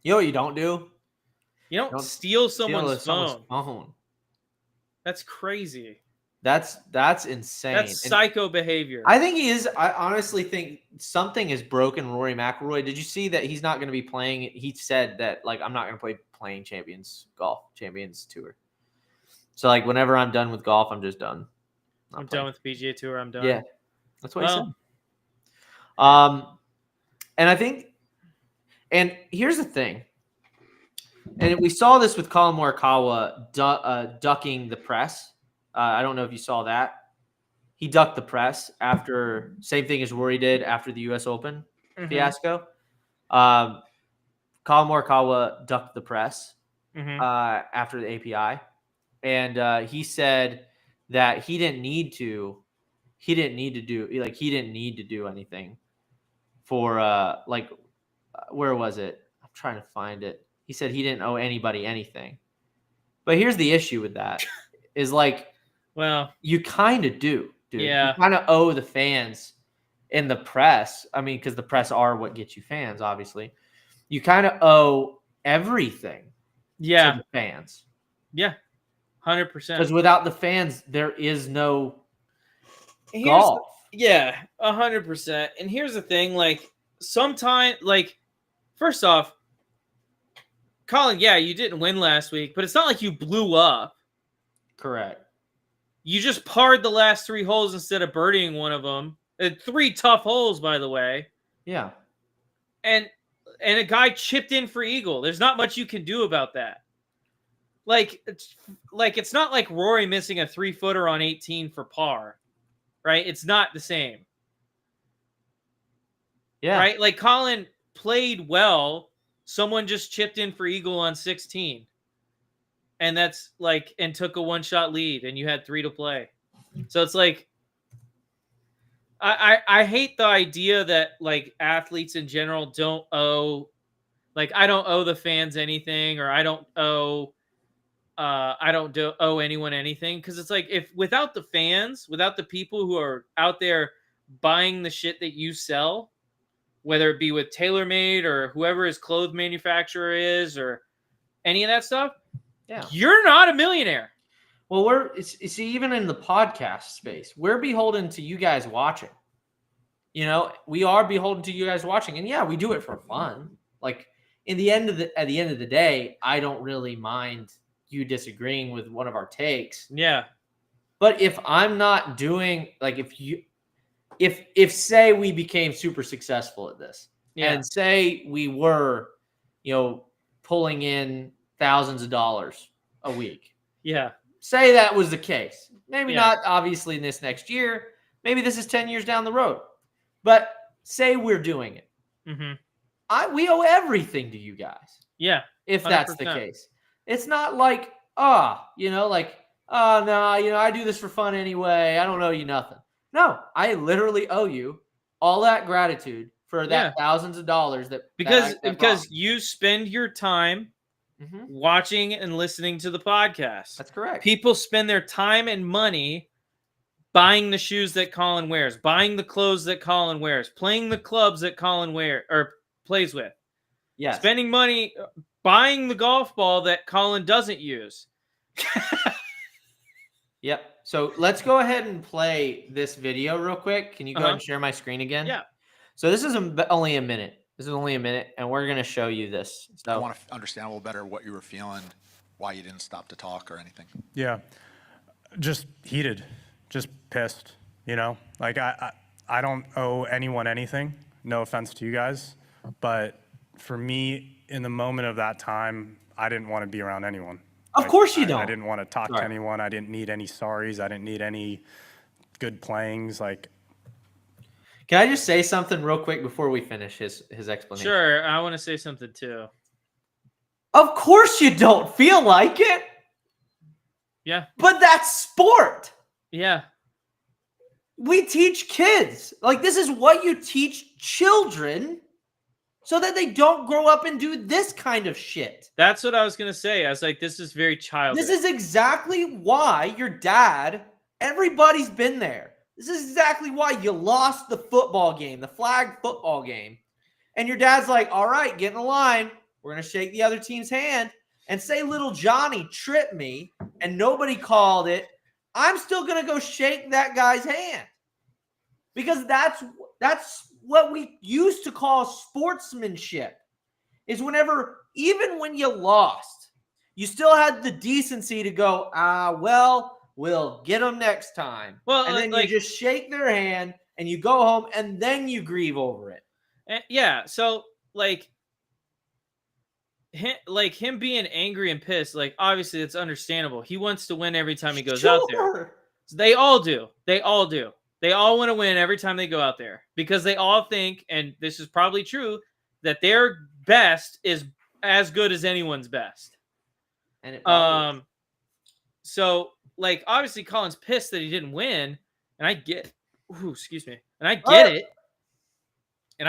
You know what you don't do? You don't steal someone's phone. phone. That's crazy. That's insane. That's psycho behavior. I think he is. I honestly think something is broken. Rory McIlroy. Did you see that he's not going to be playing? He said that like I'm not going to play playing Champions Tour. So like whenever I'm done with golf, I'm just done. I'm done with the PGA Tour. I'm done. Yeah, that's what he said. And I think, and here's the thing. And we saw this with Colin Morikawa ducking the press. I don't know if you saw that. He ducked the press after same thing as Rory did after the U.S. Open fiasco. Colin Morikawa ducked the press after the API, and he said that he didn't need to do anything for where was it? I'm trying to find it. He said he didn't owe anybody anything. But here's the issue with that is like, well, you kind of do, dude. Yeah. You kind of owe the fans and the press. I mean, because the press are what gets you fans, obviously. You kind of owe everything to the fans. Yeah, 100%. Because without the fans, there is no golf. 100%. And here's the thing, like, sometimes, like, first off, Colin, you didn't win last week, but it's not like you blew up. Correct. You just parred the last 3 holes instead of birdieing one of them. 3 tough holes, by the way. Yeah. And a guy chipped in for eagle. There's not much you can do about that. Like it's not like Rory missing a 3-footer on 18 for par, right? It's not the same. Yeah. Right? Like Colin played well. Someone just chipped in for eagle on 16. And that's like, and took a 1-shot lead and you had 3 to play. So it's like, I hate the idea that like athletes in general don't owe, like I don't owe the fans anything, or I don't owe anyone anything. Cause it's like, if without the fans, without the people who are out there buying the shit that you sell, whether it be with TaylorMade or whoever his clothes manufacturer is or any of that stuff, you're not a millionaire. Well, see, even in the podcast space, we're beholden to you guys watching. You know, we are beholden to you guys watching, and yeah, we do it for fun. Like at the end of the day, I don't really mind you disagreeing with one of our takes. Yeah. But if I'm not doing, like, if say we became super successful at this, and say we were, you know, pulling in thousands of dollars a week. Yeah. Say that was the case. Maybe not obviously in this next year. Maybe this is 10 years down the road. But say we're doing it. Mm-hmm. We owe everything to you guys. Yeah. If 100%. That's the case. It's not like, you know, like, no, you know, I do this for fun anyway. I don't owe you nothing. No, I literally owe you all that gratitude for that thousands of dollars because you spend your time watching and listening to the podcast. That's correct. People spend their time and money buying the shoes that Colin wears, buying the clothes that Colin wears, playing the clubs that Colin plays with. Yeah. Spending money buying the golf ball that Colin doesn't use. Yep. So let's go ahead and play this video real quick. Can you go ahead and share my screen again? Yeah. So this is only a minute. This is only a minute, and we're going to show you this. So I want to understand a little better what you were feeling, why you didn't stop to talk or anything. Yeah. Just heated, just pissed, you know? Like, I don't owe anyone anything. No offense to you guys. But for me, in the moment of that time, I didn't want to be around anyone. Of course you don't. I didn't want to talk to anyone. I didn't need any sorries. I didn't need any good playings. Like, can I just say something real quick before we finish his explanation? Sure, I want to say something too. Of course you don't feel like it. Yeah. But that's sport. Yeah. We teach kids. Like, this is what you teach children so that they don't grow up and do this kind of shit. That's what I was going to say. I was like, this is very childish. This is exactly why your dad, everybody's been there. This is exactly why you lost the football game, the flag football game. And your dad's like, all right, get in the line. We're going to shake the other team's hand. And say little Johnny tripped me and nobody called it. I'm still going to go shake that guy's hand. Because that's what we used to call sportsmanship. Is whenever, even when you lost, you still had the decency to go, well, we'll get them next time. Well, and then you just shake their hand and you go home and then you grieve over it. Yeah. So him being angry and pissed, like, obviously it's understandable. He wants to win every time he goes out there. So they all do. They all do. They all want to win every time they go out there because they all think, and this is probably true, that their best is as good as anyone's best. And it so like, obviously Colin's pissed that he didn't win, and I get, excuse me, and I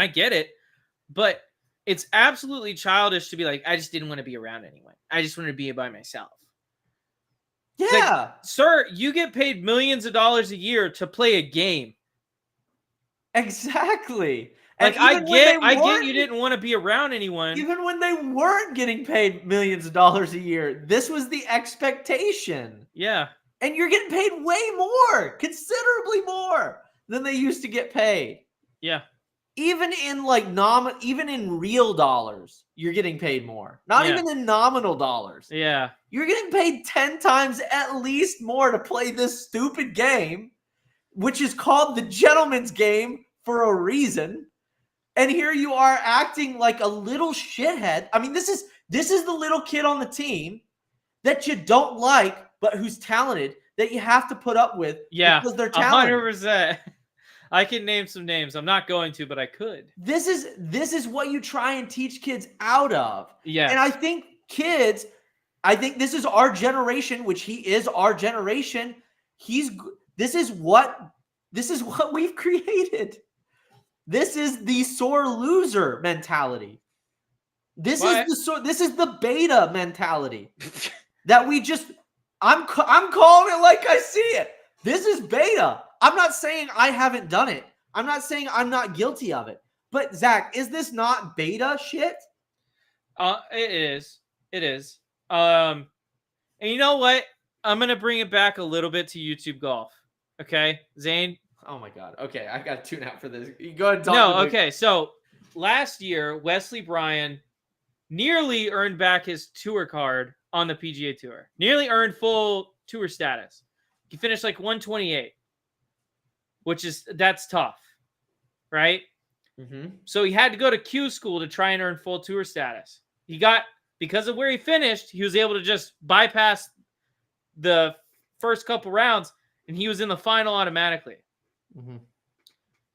get it, but it's absolutely childish to be like, I just didn't want to be around anyone. I just wanted to be by myself. Yeah. Like, sir, you get paid millions of dollars a year to play a game. Exactly. Like, I get you didn't want to be around anyone. Even when they weren't getting paid millions of dollars a year, this was the expectation. Yeah. And you're getting paid way more, considerably more than they used to get paid. Yeah. Even in even in real dollars, you're getting paid more. Not even in nominal dollars. Yeah. You're getting paid 10 times at least more to play this stupid game, which is called the gentleman's game for a reason. And here you are acting like a little shithead. I mean, this is the little kid on the team that you don't like, but who's talented, that you have to put up with because they're talented. 100%. I can name some names. I'm not going to, but I could. This is what you try and teach kids out of. Yeah. And I think this is our generation, which he is our generation. This is what we've created. This is the sore loser mentality. This is the beta mentality that I'm calling it like I see it. This is beta. I'm not saying I haven't done it. I'm not saying I'm not guilty of it. But Zach, is this not beta shit? It is. It is. And you know what? I'm gonna bring it back a little bit to YouTube golf. Okay, Zane. Oh my god. Okay, I got to tune out for this. You go ahead and talk. No, okay. So last year, Wesley Bryan nearly earned back his tour card on the PGA Tour. Nearly earned full tour status. He finished like 128, that's tough, right? Mm-hmm. So he had to go to Q school to try and earn full tour status. Because of where he finished, he was able to just bypass the first couple rounds, and he was in the final automatically. Mm-hmm.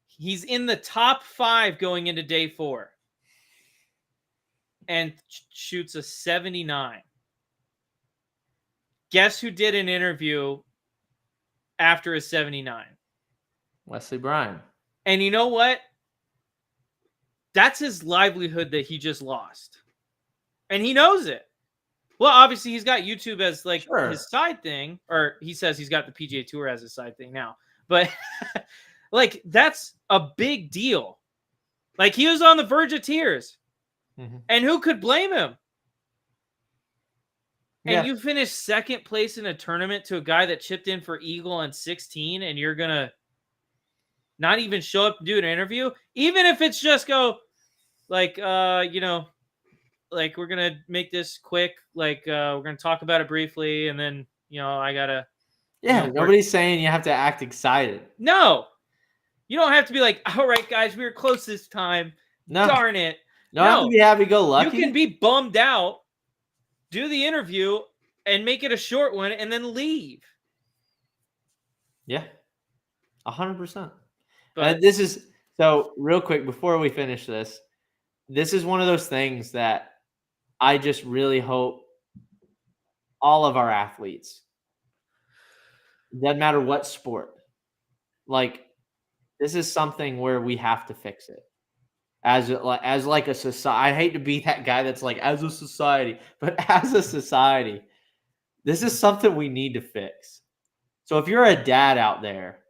He's in the top 5 going into day 4 and shoots a 79. Guess who did an interview after his 79? Wesley Bryan. And you know what? That's his livelihood that he just lost. And he knows it. Well, obviously, he's got YouTube as like his side thing, or he says he's got the PGA Tour as his side thing now. But like, that's a big deal. Like, he was on the verge of tears. Mm-hmm. And who could blame him? Yeah. And you finish second place in a tournament to a guy that chipped in for eagle on 16, and you're going to not even show up and do an interview? Even if it's just go, like, like, we're going to make this quick. Like, we're going to talk about it briefly, and then, I got to. Yeah, nobody's saying you have to act excited. No. You don't have to be like, all right, guys, we were close this time. No. Darn it. No, have to be happy-go-lucky. You can be bummed out, do the interview, and make it a short one, and then leave. Yeah, 100%. But this is so real quick before we finish this. This is one of those things that I just really hope all of our athletes, doesn't matter what sport, like, this is something where we have to fix it as like a society. I hate to be that guy that's like, as a society, but as a society, this is something we need to fix. So if you're a dad out there,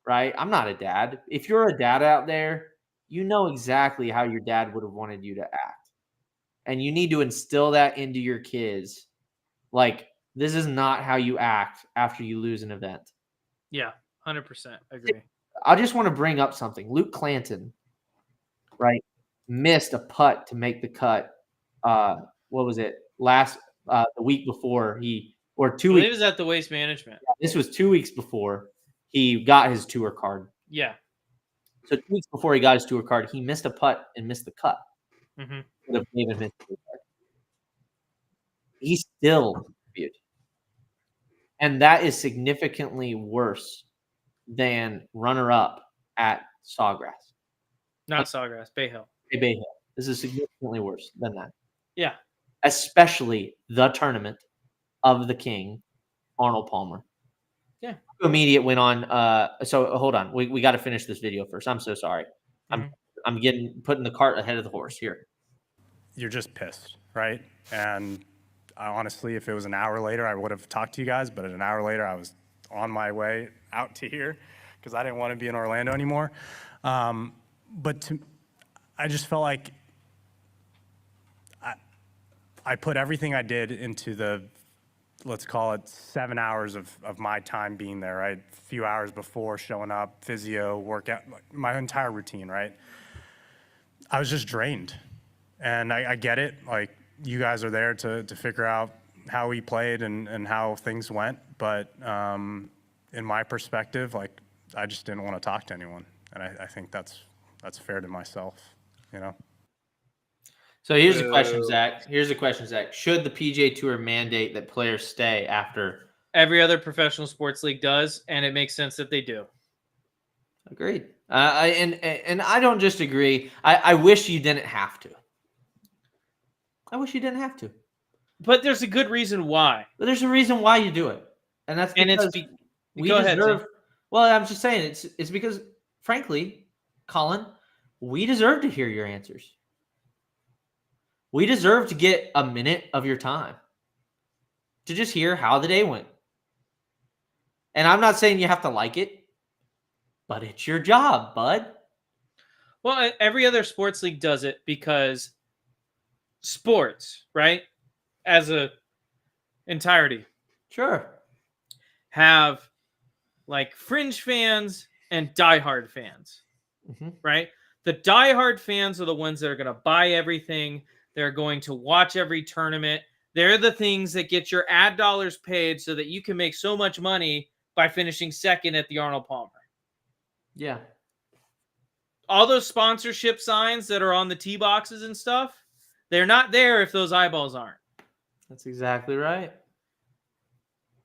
right? I'm not a dad. If you're a dad out there, you know exactly how your dad would have wanted you to act. And you need to instill that into your kids. Like, this is not how you act after you lose an event. Yeah, 100% agree. I just want to bring up something. Luke Clanton, right, missed a putt to make the cut. What was it? The week before or 2 weeks. He was at the Waste Management. This was 2 weeks before he got his tour card. Yeah. So 2 weeks before he got his tour card, he missed a putt and missed the cut. Mm-hmm. Would have made him miss the card. He still interviewed. And that is significantly worse than runner-up at Sawgrass. Not Sawgrass, Bay Hill. Bay Hill. This is significantly worse than that. Yeah. Especially the tournament of the king, Arnold Palmer. Yeah. Immediate went on. So hold on. We got to finish this video first. I'm so sorry. Mm-hmm. I'm putting the cart ahead of the horse here. You're just pissed, right? And honestly, if it was an hour later, I would have talked to you guys. But an hour later, I was on my way out to here because I didn't want to be in Orlando anymore. But I just felt like I put everything I did into the, let's call it 7 hours of my time being there, right? A few hours before showing up, physio, workout, my entire routine, right? I was just drained. And I get it. Like, you guys are there to figure out how we played and how things went. But in my perspective, like, I just didn't want to talk to anyone. And I think that's fair to myself, you know? So here's a question, Zach. Should the PGA Tour mandate that players stay after? Every other professional sports league does, and it makes sense that they do. Agreed. And I don't just agree. I wish you didn't have to. But there's a good reason why. But there's a reason why you do it. And that's because we deserve. Well, I'm just saying it's because, frankly, Colin, we deserve to hear your answers. We deserve to get a minute of your time to just hear how the day went. And I'm not saying you have to like it, but it's your job, bud. Well, every other sports league does it because sports, right, as a entirety, Sure. have like fringe fans and diehard fans, right? The diehard fans are the ones that are going to buy everything. They're going to watch every tournament. They're the things that get your ad dollars paid so that you can make so much money by finishing second at the Arnold Palmer. Yeah. All those sponsorship signs that are on the tee boxes and stuff, they're not there if those eyeballs aren't. That's exactly right.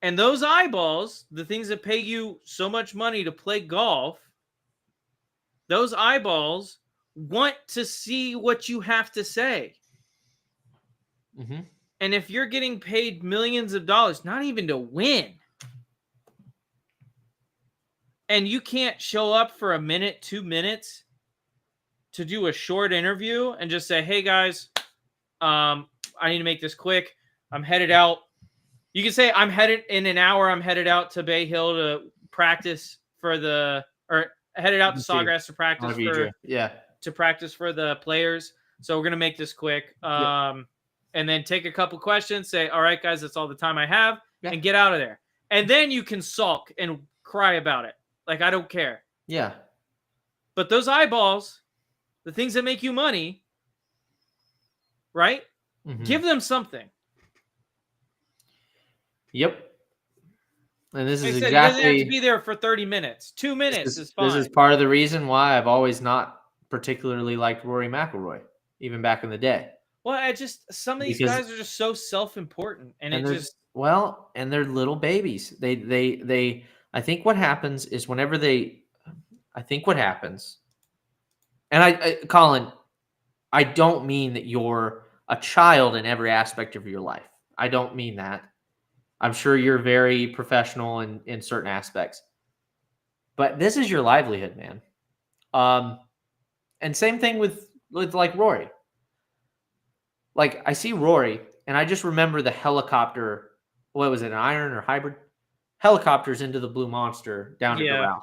And those eyeballs, the things that pay you so much money to play golf, those eyeballs want to see what you have to say. And if you're getting paid millions of dollars, not even to win, and you can't show up for a minute, 2 minutes to do a short interview and just say, hey guys, I need to make this quick. I'm headed out. You can say I'm headed in an hour. I'm headed out to Bay Hill to practice for the, or headed out to Sawgrass to practice for, to practice for the players. So we're going to make this quick. And then take a couple questions, say, all right, guys, that's all the time I have, and get out of there. And then you can sulk and cry about it. Like, I don't care. Yeah. But those eyeballs, the things that make you money, right? Give them something. Yep. And this is Like I said, exactly. It doesn't have to be there for 30 minutes. 2 minutes is fine. This is part of the reason why I've always not particularly liked Rory McIlroy, even back in the day. Well, I just, some of these guys are just so self-important, and it just, well, and they're little babies. They I think what happens is whenever I think what happens, and Colin, I don't mean that you're a child in every aspect of your life. I don't mean that. I'm sure you're very professional in certain aspects, but this is your livelihood, man. And same thing with like Rory. Like, I see Rory, and I just remember the helicopter. What was it, an iron or hybrid? Helicopters into the Blue Monster down in Doral.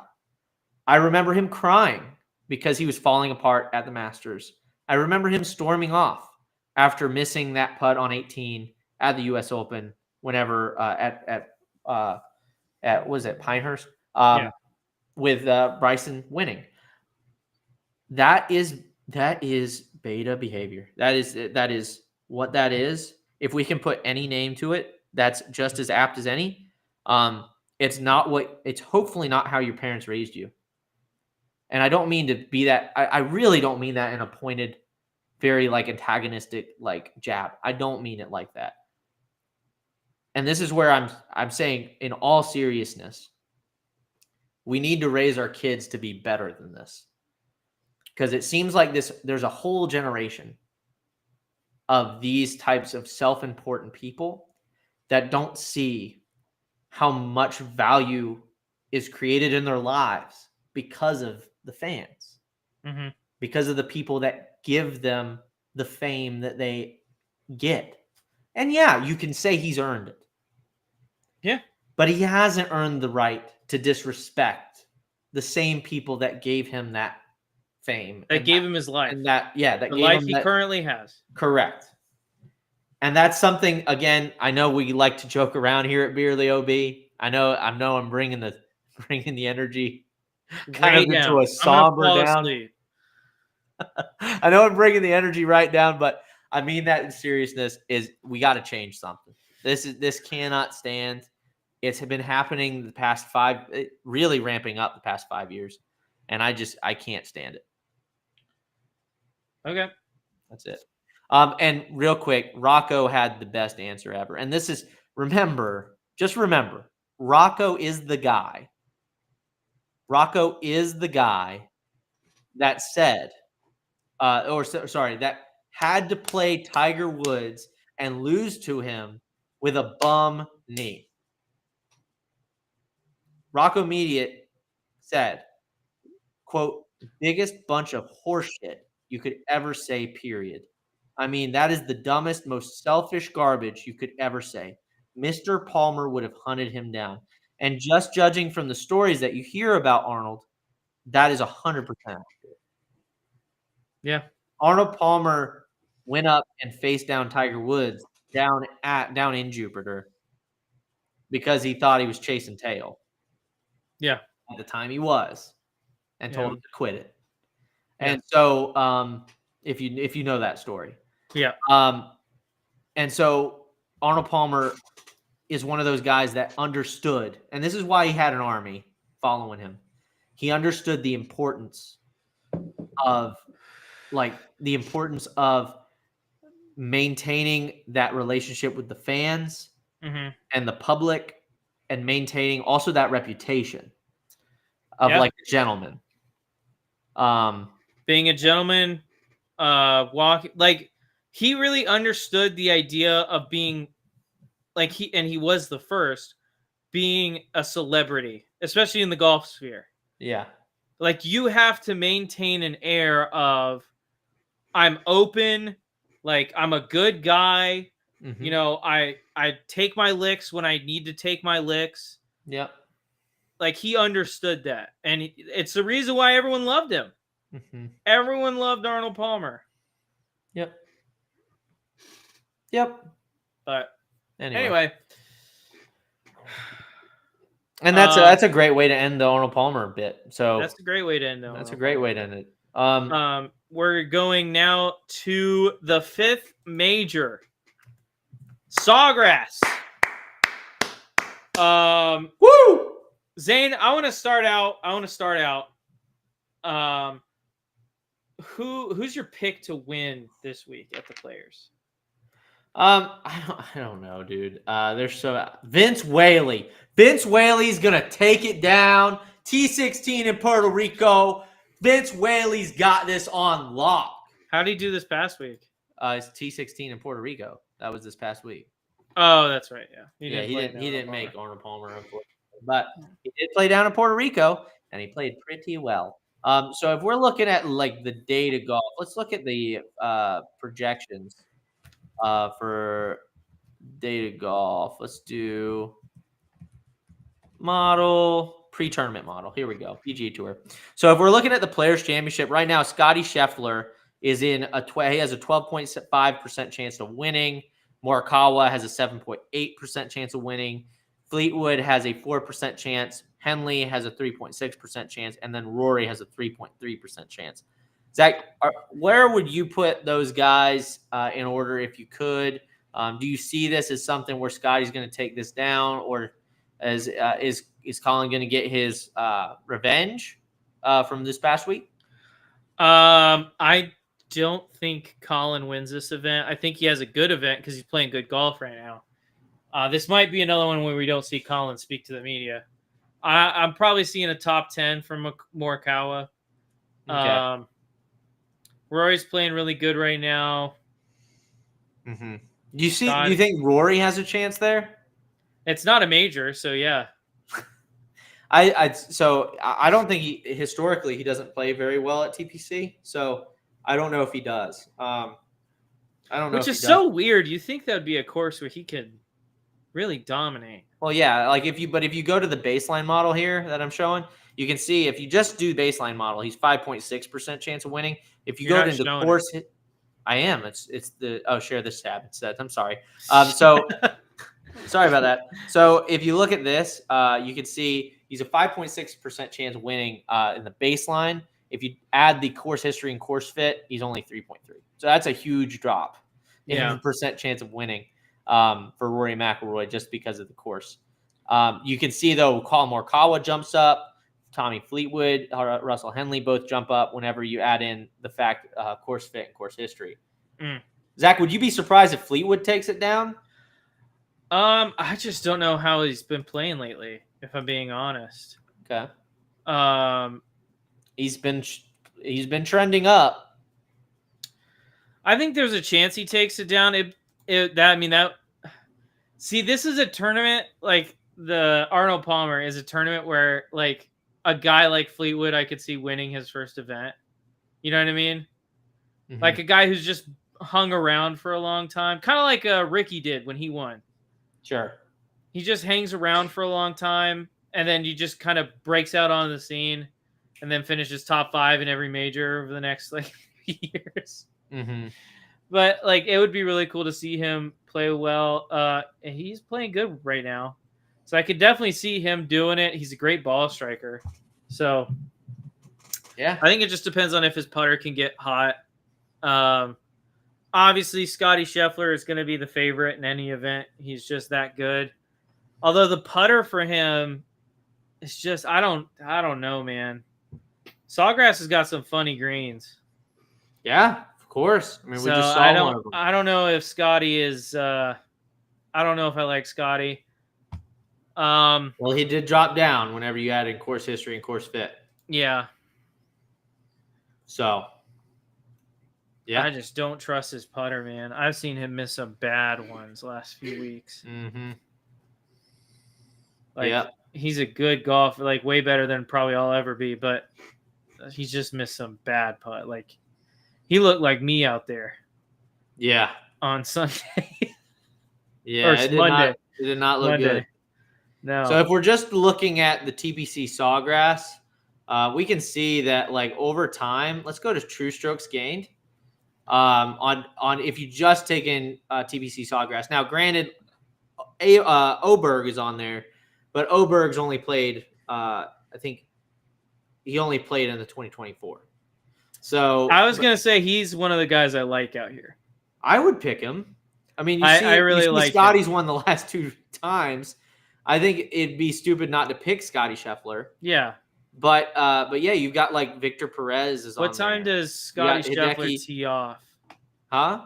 I remember him crying because he was falling apart at the Masters. I remember him storming off after missing that putt on 18 at the U.S. Open. Whenever at was it Pinehurst with Bryson winning. That is beta behavior. That is what that is. If we can put any name to it, that's just as apt as any. It's hopefully not how your parents raised you. And I don't mean to be that. I really don't mean that in a pointed, very like antagonistic like jab. I don't mean it like that. And this is where I'm saying, in all seriousness, we need to raise our kids to be better than this. Because it seems like there's a whole generation of these types of self-important people that don't see how much value is created in their lives because of the fans, because of the people that give them the fame that they get. And yeah, you can say he's earned it. Yeah. But he hasn't earned the right to disrespect the same people that gave him that fame. That gave him his life. And that the life he currently has. Correct. And that's something, again, I know we like to joke around here at Beerly OB. I know I'm bringing the energy kind of into a somber down. I know I'm bringing the energy right down, but I mean that in seriousness. Is we got to change something. This cannot stand. It's been happening the past really ramping up the past 5 years, and I can't stand it. Okay, that's it. And real quick, Rocco had the best answer ever, and this is just remember, Rocco is the guy. Rocco is the guy that said, that had to play Tiger Woods and lose to him with a bum knee. Rocco Mediate said, quote, biggest bunch of horseshit you could ever say, period. I mean, that is the dumbest, most selfish garbage you could ever say. Mr. Palmer would have hunted him down. And just judging from the stories that you hear about Arnold, that is 100% accurate. Yeah. Arnold Palmer went up and faced down Tiger Woods down in Jupiter because he thought he was chasing tail. Yeah. At the time he was, and told him to quit it. Yeah. And so if you know that story. Yeah. And so Arnold Palmer is one of those guys that understood, and this is why he had an army following him. He understood the importance of maintaining that relationship with the fans and the public, and maintaining also that reputation of like a gentleman. Being a gentleman, he really understood the idea of being he was the first, being a celebrity, especially in the golf sphere. Yeah. Like, you have to maintain an air of, I'm open, like, I'm a good guy. You know, I take my licks when I need to take my licks. Yep. Like, he understood that. And it's the reason why everyone loved him. Everyone loved Arnold Palmer. Yep. But Anyway. anyway. And that's a great way to end the Arnold Palmer bit. So that's a great way to end it. That's a great way to end it. We're going now to the 5th major, Sawgrass. Woo! Zane, I want to start out. Who's your pick to win this week at the Players? I don't know, dude. There's Vince Whaley. Vince Whaley's gonna take it down. T16 in Puerto Rico. Vince Whaley's got this on lock. How did he do this past week? It's T16 in Puerto Rico. That was this past week. Oh, that's right. Yeah, he didn't make Arnold Palmer, unfortunately, but he did play down in Puerto Rico, and he played pretty well. So if we're looking at like the data golf, let's look at the projections for data golf. Let's do model, pre-tournament model. Here we go, PGA Tour. So if we're looking at the Players Championship right now, Scotty Scheffler is he has a 12.5% chance of winning. Morikawa has a 7.8% chance of winning. Fleetwood has a 4% chance. Henley has a 3.6% chance, and then Rory has a 3.3% chance. Zach, where would you put those guys in order if you could? Do you see this as something where Scotty's going to take this down, or is Colin going to get his revenge from this past week? I don't think Colin wins this event. I think he has a good event because he's playing good golf right now. This might be another one where we don't see Colin speak to the media. I'm probably seeing a top 10 from Morikawa. Okay. Rory's playing really good right now. Do you think Rory has a chance there? It's not a major, so yeah. I don't think historically he doesn't play very well at TPC, so I don't know if he does. I don't know. Which is so weird. You think that would be a course where he could really dominate. Well, yeah, like if you go to the baseline model here that I'm showing, you can see if you just do baseline model, he's 5.6% chance of winning. If you go to the course, I am. It's the share this tab. It says I'm sorry. So sorry about that. So if you look at this, you can see he's a 5.6% chance of winning in the baseline. If you add the course history and course fit, he's only 3.3. So that's a huge drop in percent chance of winning for Rory McIlroy just because of the course. You can see though, Colin Morikawa jumps up. Tommy Fleetwood, Russell Henley both jump up whenever you add in the fact course fit and course history. Zach, would you be surprised if Fleetwood takes it down? I just don't know how he's been playing lately, if I'm being honest. Okay. He's been trending up. I think there's a chance he takes it down. See, this is a tournament, like the Arnold Palmer is a tournament where like a guy like Fleetwood, I could see winning his first event. You know what I mean? Like a guy who's just hung around for a long time, kind of like Ricky did when he won. Sure. He just hangs around for a long time, and then he just kind of breaks out on the scene, and then finishes top 5 in every major over the next like years. Mm-hmm. But like, it would be really cool to see him play well. And he's playing good right now, so I could definitely see him doing it. He's a great ball striker, so Yeah. I think it just depends on if his putter can get hot. Obviously, Scotty Scheffler is going to be the favorite in any event. He's just that good. Although the putter for him is just, I don't know, man. Sawgrass has got some funny greens. Yeah, of course. I mean, we So just saw one of them. I don't know if Scotty is. I don't know if I like Scotty. Well, he did drop down whenever you add in course history and course fit. Yeah. So, yeah. I just don't trust his putter, man. I've seen him miss some bad ones last few weeks. Mm-hmm. Like, yeah. He's a good golfer, like way better than probably I'll ever be, but he's just missed some bad putt. Like, he looked like me out there. Yeah. On Sunday. Yeah, Or it Monday. did not look Monday. good. No. So if we're just looking at the TPC Sawgrass, we can see that like over time, let's go to true strokes gained. On if you just take in TPC Sawgrass. Now, granted, Oberg is on there, but Oberg's only played. I think he only played in the 2024. So I was gonna say he's one of the guys I like out here. I would pick him. I mean, I really like Scotty's won the last 2 times. I think it'd be stupid not to pick Scotty Scheffler. Yeah. But yeah, you've got like Victor Perez is on What time there. does Scotty Scheffler tee off? Huh?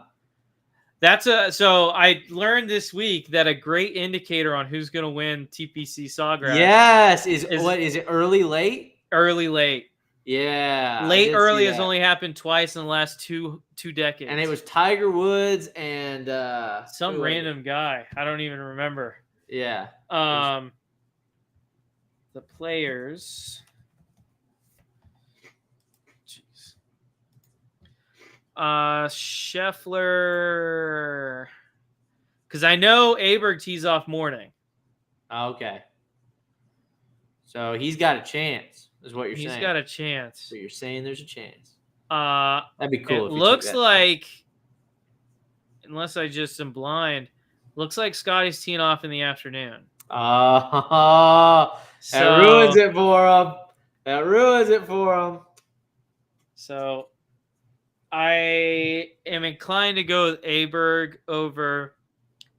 So I learned this week that a great indicator on who's going to win TPC Sawgrass. Yes, is it early late? Early late. Yeah. Late early has only happened twice in the last two decades. And it was Tiger Woods and some random guy. I don't even remember. Yeah. The players. Jeez. Scheffler. Because I know Aberg tees off morning. Okay. So he's got a chance, is what you're saying. He's got a chance. So you're saying there's a chance. That'd be cool. It looks like, unless I just am blind, looks like Scotty's teeing off in the afternoon. That ruins it for him. That ruins it for him. So I am inclined to go with Aberg over.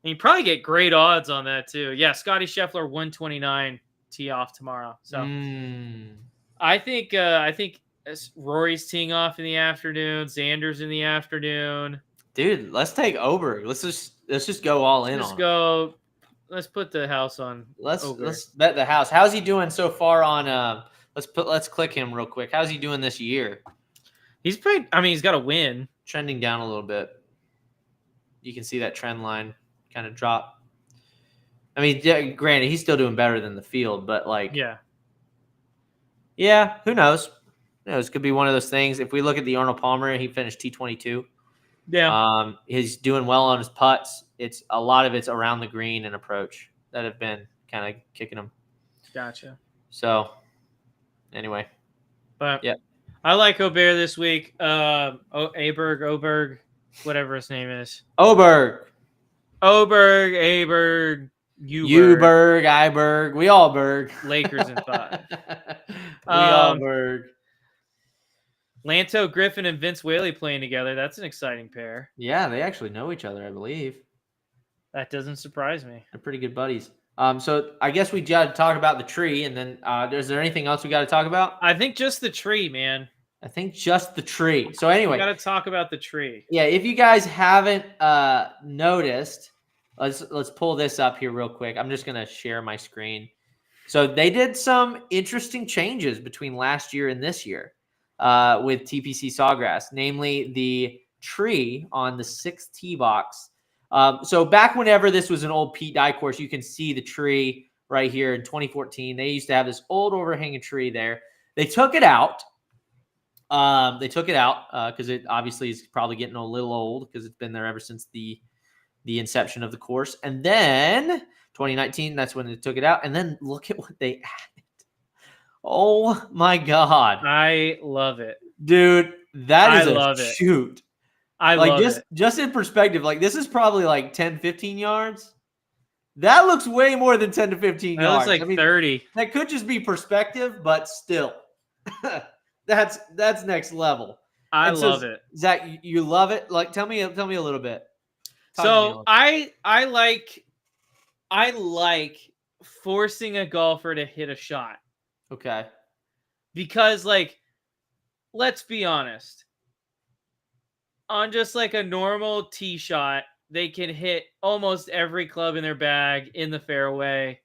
And you probably get great odds on that too. Yeah, Scotty Scheffler 129 tee off tomorrow. So I think Rory's teeing off in the afternoon. Xander's in the afternoon. Dude, let's take Oberg. Let's just go all in on him. Let's put the house on. Let's bet the house. How's he doing so far on let's click him real quick. How's he doing this year? He's played, he's got a win. Trending down a little bit. You can see that trend line kind of drop. I mean, granted, he's still doing better than the field, but like Yeah, who knows? Who knows? Could be one of those things. If we look at the Arnold Palmer, he finished T22. Yeah. He's doing well on his putts. It's a lot of it's around the green and approach that have been kind of kicking him. Gotcha. So, anyway. But yeah, I like Oberg this week. Oberg, whatever his name is. Aberg, Aberg, Uberg, Iberg. We all berg. Lakers in 5. We all berg. Lanto Griffin and Vince Whaley playing together. That's an exciting pair. Yeah, they actually know each other, I believe. That doesn't surprise me. They're pretty good buddies. So I guess we got to talk about the tree, and then is there anything else we got to talk about? I think just the tree, man. I think just the tree. So anyway, we got to talk about the tree. Yeah, if you guys haven't noticed, let's pull this up here real quick. I'm just gonna share my screen. So they did some interesting changes between last year and this year with TPC Sawgrass, namely the tree on the 6th tee box. So back whenever this was an old Pete Dye course, you can see the tree right here in 2014. They used to have this old overhanging tree there. They took it out. Because it obviously is probably getting a little old because it's been there ever since the inception of the course. And then 2019, that's when they took it out. And then look at what they added. Oh my God. I love it. Dude, that is love a it. shoot. I like love it. Just in perspective, like this is probably like 10, 15 yards. That looks way more than 10 to 15 That yards. looks like 30. That could just be perspective, but still, that's next level. I love it. Zach, you love it. Like, tell me a little bit. So I like forcing a golfer to hit a shot. Okay. Because, like, let's be honest. On just like a normal tee shot, they can hit almost every club in their bag in the fairway.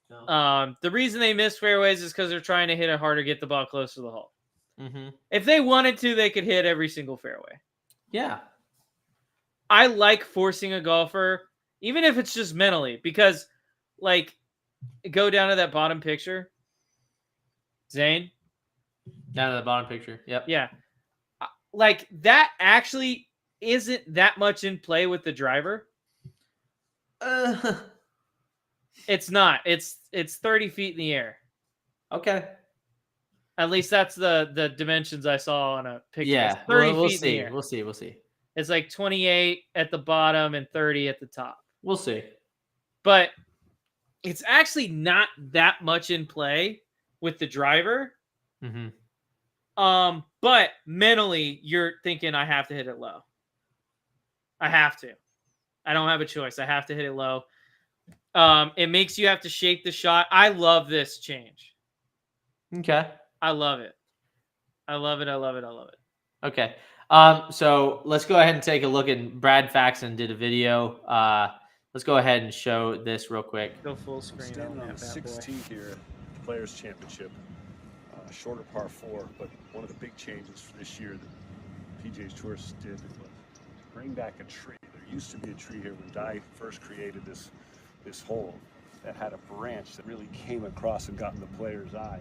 No. The reason they miss fairways is because they're trying to hit it harder, get the ball close to the hole. Mm-hmm. If they wanted to, they could hit every single fairway. Yeah. I like forcing a golfer, even if it's just mentally, because, like, go down to that bottom picture. Zane? Down to the bottom picture. Yep. Yeah. Like, that actually isn't that much in play with the driver. It's not. It's 30 feet in the air. Okay. At least that's the dimensions I saw on a picture. Yeah. It's 30 we'll feet see. in the air. We'll see. We'll see. It's like 28 at the bottom and 30 at the top. We'll see. But it's actually not that much in play with the driver. Mm-hmm. But mentally, you're thinking, I have to hit it low. I have to. I don't have a choice. I have to hit it low. It makes you have to shape the shot. I love this change. Okay. I love it. I love it. I love it. I love it. Okay. So let's go ahead and take a look at Brad Faxon did a video. Let's go ahead and show this real quick. Go full screen. Standing on the 16th here at the Players Championship. Shorter par 4, but one of the big changes for this year that PGA Tour did was bring back a tree. There used to be a tree here when Dye first created this hole that had a branch that really came across and got in the player's eye.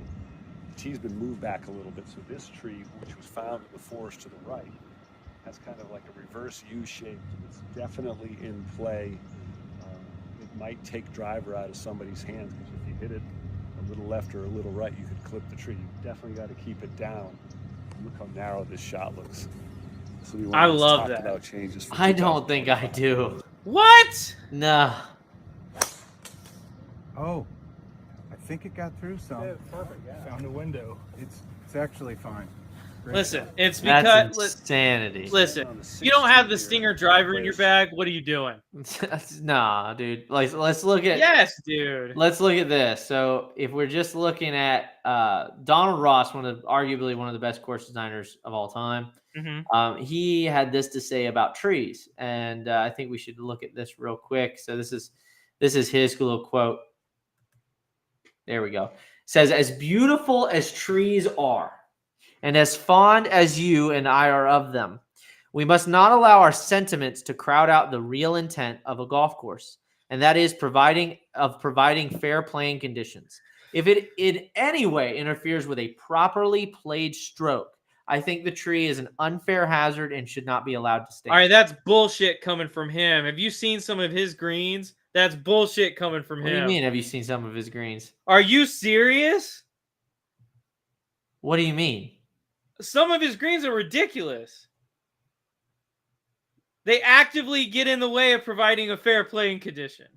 The tee's been moved back a little bit, so this tree, which was found in the forest to the right, has kind of like a reverse U shape. It's definitely in play. It might take driver out of somebody's hands, because if you hit it a little left or a little right, you could clip the tree. You definitely got to keep it down. Look how narrow this shot looks. I love that. Changes I don't think I do. What? No. Oh, I think it got through some. Yeah, perfect. Yeah. Found a window. It's actually fine. Great Listen, shot. it's because That's insanity. Listen, you don't have the Stinger driver in your bag. What are you doing? Nah, dude. Like, let's look at. Yes, dude. Let's look at this. So, if we're just looking at Donald Ross, arguably one of the best course designers of all time, he had this to say about trees, and I think we should look at this real quick. So, this is his little quote. There we go. It says, "As beautiful as trees are, and as fond as you and I are of them, we must not allow our sentiments to crowd out the real intent of a golf course, and that is providing fair playing conditions. If it in any way interferes with a properly played stroke, I think the tree is an unfair hazard and should not be allowed to stand." All right, that's bullshit coming from him. Have you seen some of his greens? That's bullshit coming from him. What do you mean? Have you seen some of his greens? Are you serious? What do you mean? Some of his greens are ridiculous. They actively get in the way of providing a fair playing condition.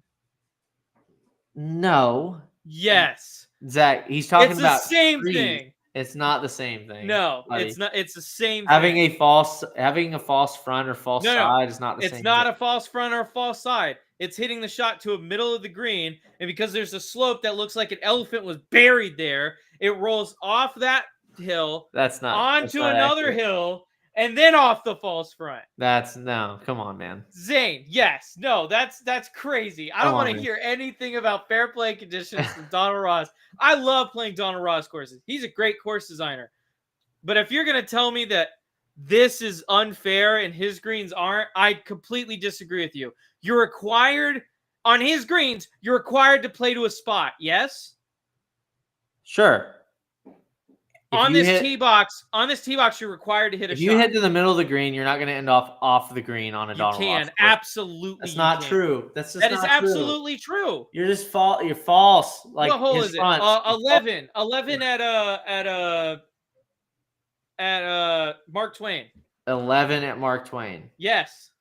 No. Yes. Zach, he's talking about the same trees. thing. It's not the same thing. No, buddy. it's not. It's the same Having thing. having a false front or false side is not the same. It's not thing. a false front or a false side. It's hitting the shot to a middle of the green, and because there's a slope that looks like an elephant was buried there, it rolls off that hill onto another hill, and then off the false front. No, come on, man. Zane, yes. No, that's crazy. I don't want to hear anything about fair play conditions from Donald Ross. I love playing Donald Ross courses. He's a great course designer. But if you're going to tell me that this is unfair and his greens aren't, I completely disagree with you. You're required, on his greens, you're required to play to a spot, yes? Sure. On this tee box, you're required to hit a shot. If you hit to the middle of the green, you're not going to end off the green on a Donald Ross course. Absolutely. That's not true. That's just that is absolutely true. You're just You're false. Like, what hole is it? 11. 11 at a Mark Twain. 11 at Mark Twain. Yes.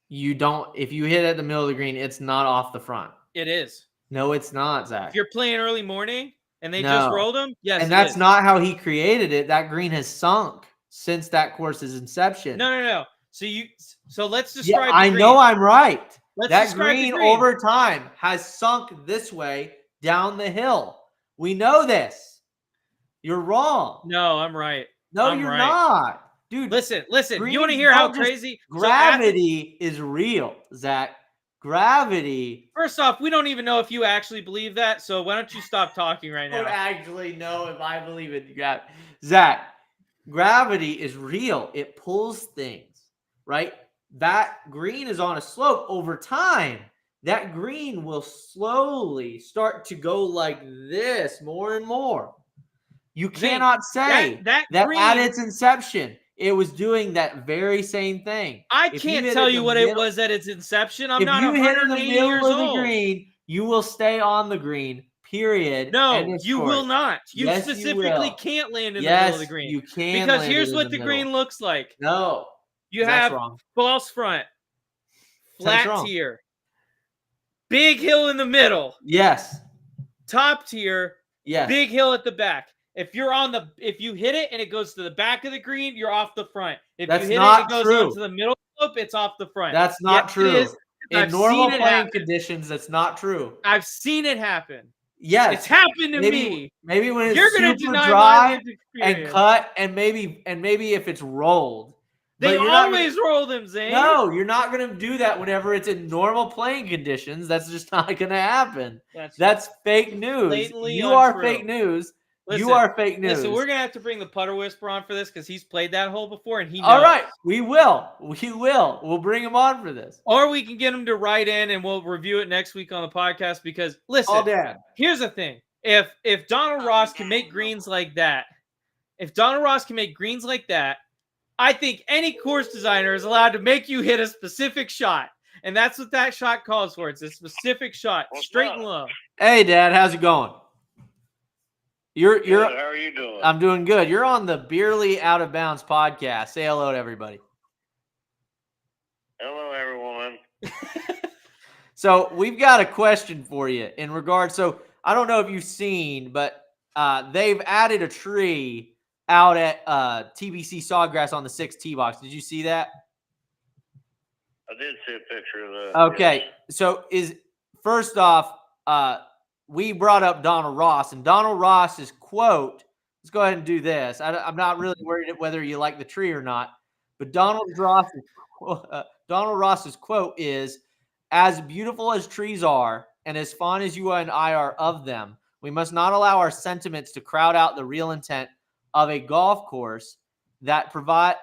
You don't. If you hit at the middle of the green, it's not off the front. It is. No, it's not, Zach. If you're playing early morning and they No. just rolled them, yes, and it that's is. not how he created it. That green has sunk since that course's inception. No. So let's describe. Yeah, I know I'm right. Let's that describe the green green. over time has sunk this way down the hill. We know this. You're wrong. No, I'm right. No, I'm you're right. not. Dude, Listen. green You want to hear how don't just- crazy gravity is real, Zach. Gravity. First off, we don't even know if you actually believe that. So why don't you stop talking right I don't now? actually know if I believe in gravity. Zach, gravity is real. It pulls things, right? That green is on a slope. Over time, that green will slowly start to go like this more and more. You cannot say that green, at its inception, it was doing that very same thing. I If can't hit tell at you the what middle- it was at its inception. I'm if not you hit in the 180 middle years of the old. green, you will stay on the green. Period. No, End of you story. will not. You Yes, you specifically will. can't land in the Yes, middle of the green. you can Because land here's it in what the the middle. green looks like. No. You Zach's have wrong. false front, Zach's flat wrong. tier, big hill in the middle, Yes. top tier, Yes. big hill at the back. If you hit it and it goes to the back of the green, you're off the front. If That's you hit not it, it goes true. onto the middle slope, it's off the front. That's not Yes, true. It is. In I've normal seen it playing happen. conditions, that's not true. I've seen it happen. Yes. It's happened to maybe, me. Maybe when it's You're gonna super deny my dry lived and experience. cut and maybe if it's rolled. They But you're not always roll them, Zane. No, you're not going to do that whenever it's in normal playing conditions. That's just not going to happen. That's fake news. blatantly You are untrue. fake news. Listen, you are fake news. Listen, we're gonna have to bring the putter whisperer on for this because he's played that hole before and he knows. All right, we will. We will. We'll bring him on for this. Or we can get him to write in and we'll review it next week on the podcast because listen, All dad. here's the thing. If Donald Ross can make greens like that, I think any course designer is allowed to make you hit a specific shot. And that's what that shot calls for. It's a specific shot, straight and low. Hey, Dad, how's it going? You're. Good. How are you doing? I'm doing good. You're on the Beerly Out of Bounds podcast. Say hello to everybody. Hello, everyone. So we've got a question for you in regards. So I don't know if you've seen, but they've added a tree out at TPC Sawgrass on the 6th tee box. Did you see that? I did see a picture of that. Okay. So first off, we brought up Donald Ross, and Donald Ross's quote. Let's go ahead and do this. I'm not really worried whether you like the tree or not, but Donald Ross's quote is, "As beautiful as trees are, and as fond as you and I are of them, we must not allow our sentiments to crowd out the real intent of a golf course that providing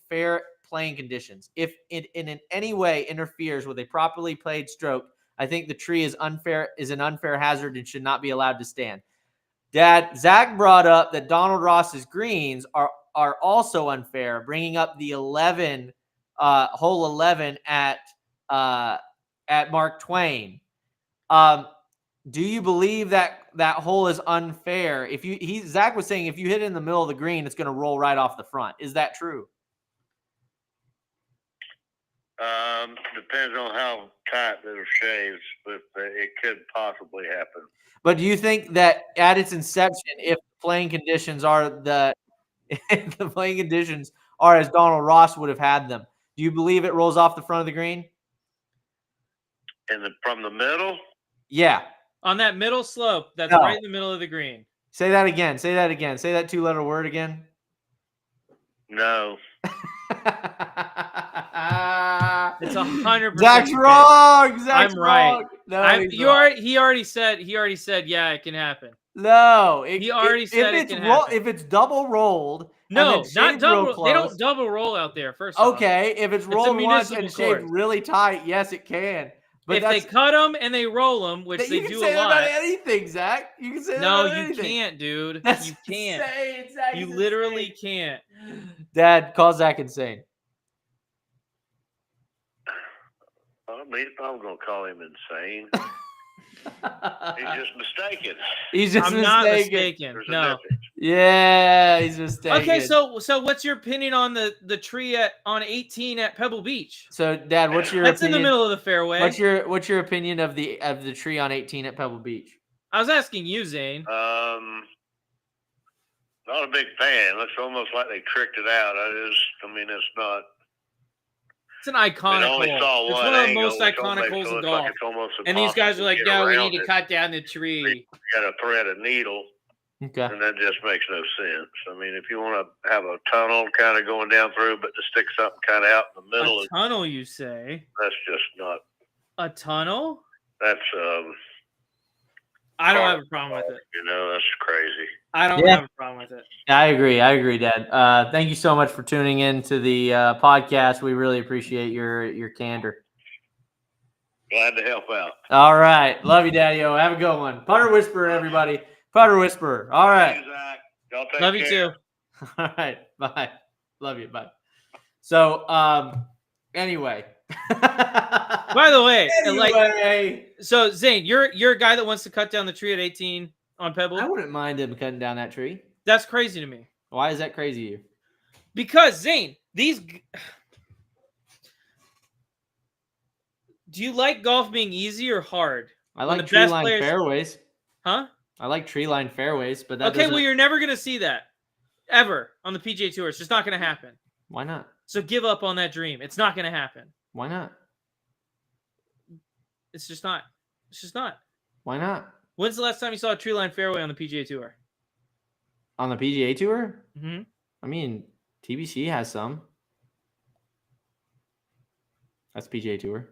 fair playing conditions. If it in any way interferes with a properly played stroke, I think the tree is an unfair hazard and should not be allowed to stand." Dad, Zach brought up that Donald Ross's greens are also unfair, bringing up the hole 11 at Mark Twain. Do you believe that hole is unfair? Zach was saying if you hit it in the middle of the green, it's going to roll right off the front. Is that true? Depends on how tight the shaves, but it could possibly happen. But do you think that at its inception, if the playing conditions are if the playing conditions are as Donald Ross would have had them, do you believe it rolls off the front of the green? From the middle? Yeah. On that middle slope, that's No. right in the middle of the green. Say that again. Say that again. Say that 2-letter word again. No. It's 100%. Zach's wrong. Zach's I'm right. wrong. No, he's he wrong. already said, yeah, it can happen. No, He already said it can happen. If it's double rolled, No, and then not shaved real double. They don't close- double roll out there. First off. Okay, if it's a rolled once municipal and shaved course. really tight, yes, it can. But If they cut them and they roll them, which you they can do say a that lot. about anything, Zach. You can say that No, about you anything. can't, dude. That's You can't. insane. Zach You is literally insane. can't. Dad, call Zach insane. I'm going to call him insane. He's just mistaken. He's just I'm not mistaken. mistaken. There's a No. difference. Yeah, he's mistaken. Okay, so what's your opinion on the tree on 18 at Pebble Beach? So, Dad, what's your That's opinion? in the middle of the fairway. What's your opinion of the tree on 18 at Pebble Beach? I was asking you, Zane. Not a big fan. Looks almost like they tricked it out. It's not. It's an iconic hole. It's one of the most iconic holes in golf. And these guys are like, no, we need to cut down the tree. You got to thread a needle. Okay. And that just makes no sense. I mean, if you want to have a tunnel kind of going down through, but to stick something kind of out in the middle. A tunnel, you say? That's just not. A tunnel? That's, I don't have a problem with it. That's crazy. I don't have a problem with it. I agree, Dad. Thank you so much for tuning in to the podcast. We really appreciate your candor. Glad to help out. All right. Love you, Daddy-O. Have a good one. Putter Whisperer, everybody. Putter Whisperer. All right. Y'all take Love care. you too. All right. Bye. Love you. Bye. So, anyway. By the way, so Zane, you're a guy that wants to cut down the tree at 18 on Pebble. I wouldn't mind him cutting down that tree. That's crazy to me. Why is that crazy to you? Because Zane, do you like golf being easy or hard? I like tree line fairways. Huh? I like tree line fairways, but that okay. Well, you're never gonna see that ever on the PGA Tour. It's just not gonna happen. Why not? So give up on that dream. It's not gonna happen. Why not? It's just not. It's just not. Why not? When's the last time you saw a tree line fairway on the PGA Tour? On the PGA Tour? Mm-hmm. I mean, TPC has some. That's PGA Tour.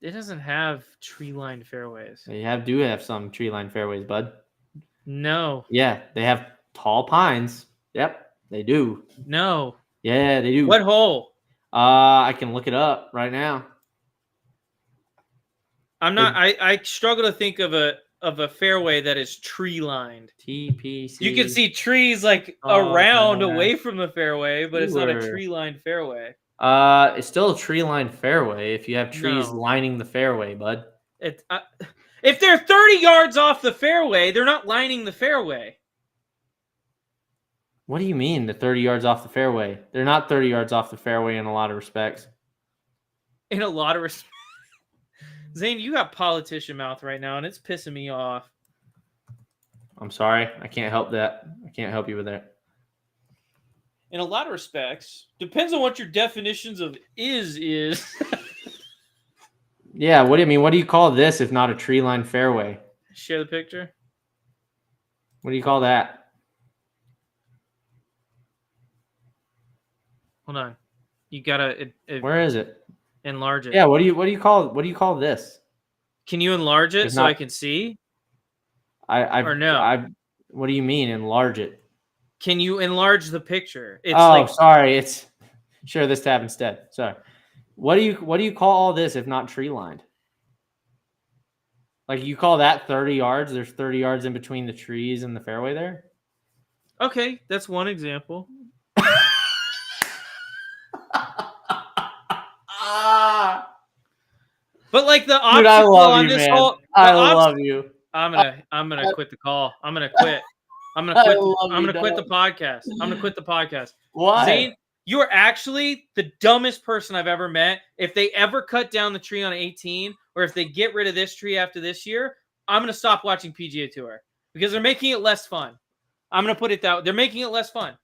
It doesn't have tree line fairways. They do have some tree line fairways, bud. No. Yeah, they have tall pines. Yep, they do. No. Yeah, they do. What hole? I can look it up right now. I'm not. I struggle to think of a fairway that is tree lined. TPC. You can see trees like around away from the fairway, but it's not a tree lined fairway. It's still a tree lined fairway if you have trees lining the fairway, bud. If they're 30 yards off the fairway, they're not lining the fairway. What do you mean, the 30 yards off the fairway? They're not 30 yards off the fairway in a lot of respects. In a lot of respects. Zane, you got politician mouth right now, and it's pissing me off. I'm sorry. I can't help that. I can't help you with that. In a lot of respects. Depends on what your definitions of is. Yeah, what do you mean? What do you call this if not a tree line fairway? Share the picture. What do you call that? Hold on. You gotta where is it? Enlarge it. Yeah, what do you call this? Can you enlarge it so I can see? Or no? What do you mean enlarge it? Can you enlarge the picture? It's sorry. It's share this tab instead. Sorry. What do you call all this if not tree lined? Like you call that 30 yards? There's 30 yards in between the trees and the fairway there? Okay, that's one example. But like the obstacle I love on you, this man. whole, I love you. I'm gonna quit the call. I'm gonna quit. I'm gonna quit the podcast. I'm gonna quit the podcast. Why? Zane, you are actually the dumbest person I've ever met. If they ever cut down the tree on 18, or if they get rid of this tree after this year, I'm gonna stop watching PGA Tour because they're making it less fun. I'm gonna put it that way. They're making it less fun.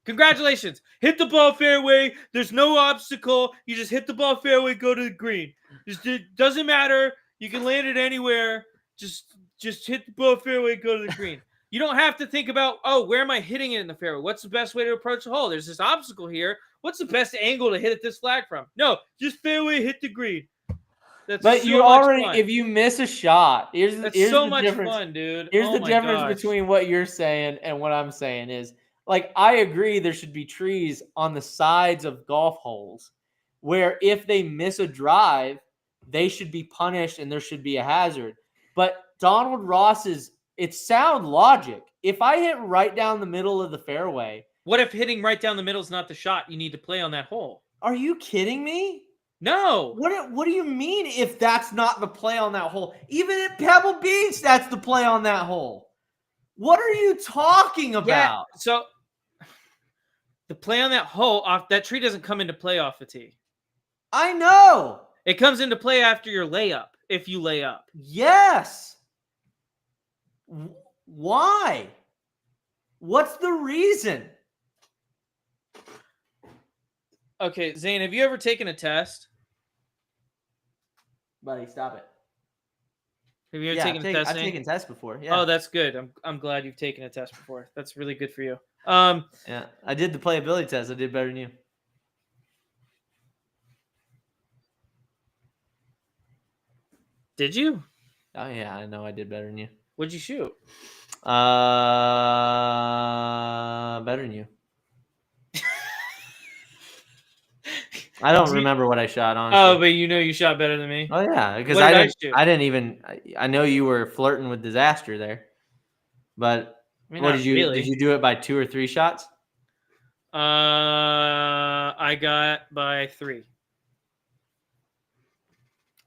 Congratulations. Hit the ball fairway. There's no obstacle. You just hit the ball fairway, go to the green. It doesn't matter. You can land it anywhere. Just hit the ball fairway, go to the green. You don't have to think about, where am I hitting it in the fairway? What's the best way to approach the hole? There's this obstacle here. What's the best angle to hit at this flag from? No, just fairway, hit the green. But you already, if you miss a shot, here's so the much difference. fun, dude. Here's the difference between what you're saying and what I'm saying is, like, I agree there should be trees on the sides of golf holes where if they miss a drive, they should be punished and there should be a hazard. But Donald Ross's, it's sound logic. If I hit right down the middle of the fairway. What if hitting right down the middle is not the shot you need to play on that hole? Are you kidding me? No. What do you mean if that's not the play on that hole? Even at Pebble Beach, that's the play on that hole. What are you talking Yeah. about? So the play on that hole off that tree doesn't come into play off the tee. I know. It comes into play after your layup, if you lay up. Yes. Why? What's the reason? Okay, Zane, have you ever taken a test? Buddy, stop it. Have you ever taken a test? I've taken tests before. Yeah. Oh, that's good. I'm glad you've taken a test before. That's really good for you. Yeah, I did the playability test. I did better than you. Did you? Oh yeah, I know I did better than you. What'd you shoot? Better than you. I don't remember what I shot on. Oh, but you know you shot better than me. Oh yeah, because What did I I shoot? didn't even. I know you were flirting with disaster there, but I mean, what not did you really. did you do it by 2 or 3 shots? I got by 3.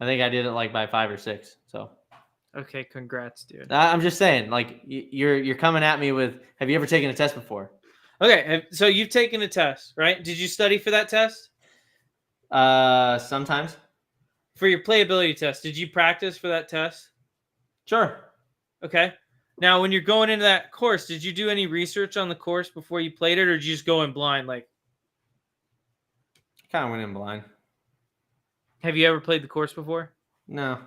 I think I did it like by 5 or 6. So Okay, congrats, dude. I'm just saying, like you're coming at me with. Have you ever taken a test before? Okay, so you've taken a test, right? Did you study for that test? Sometimes. For your playability test, did you practice for that test? Sure. Okay. Now, when you're going into that course, did you do any research on the course before you played it, or did you just go in blind? Like, Kind of went in blind. have you ever played the course before? No.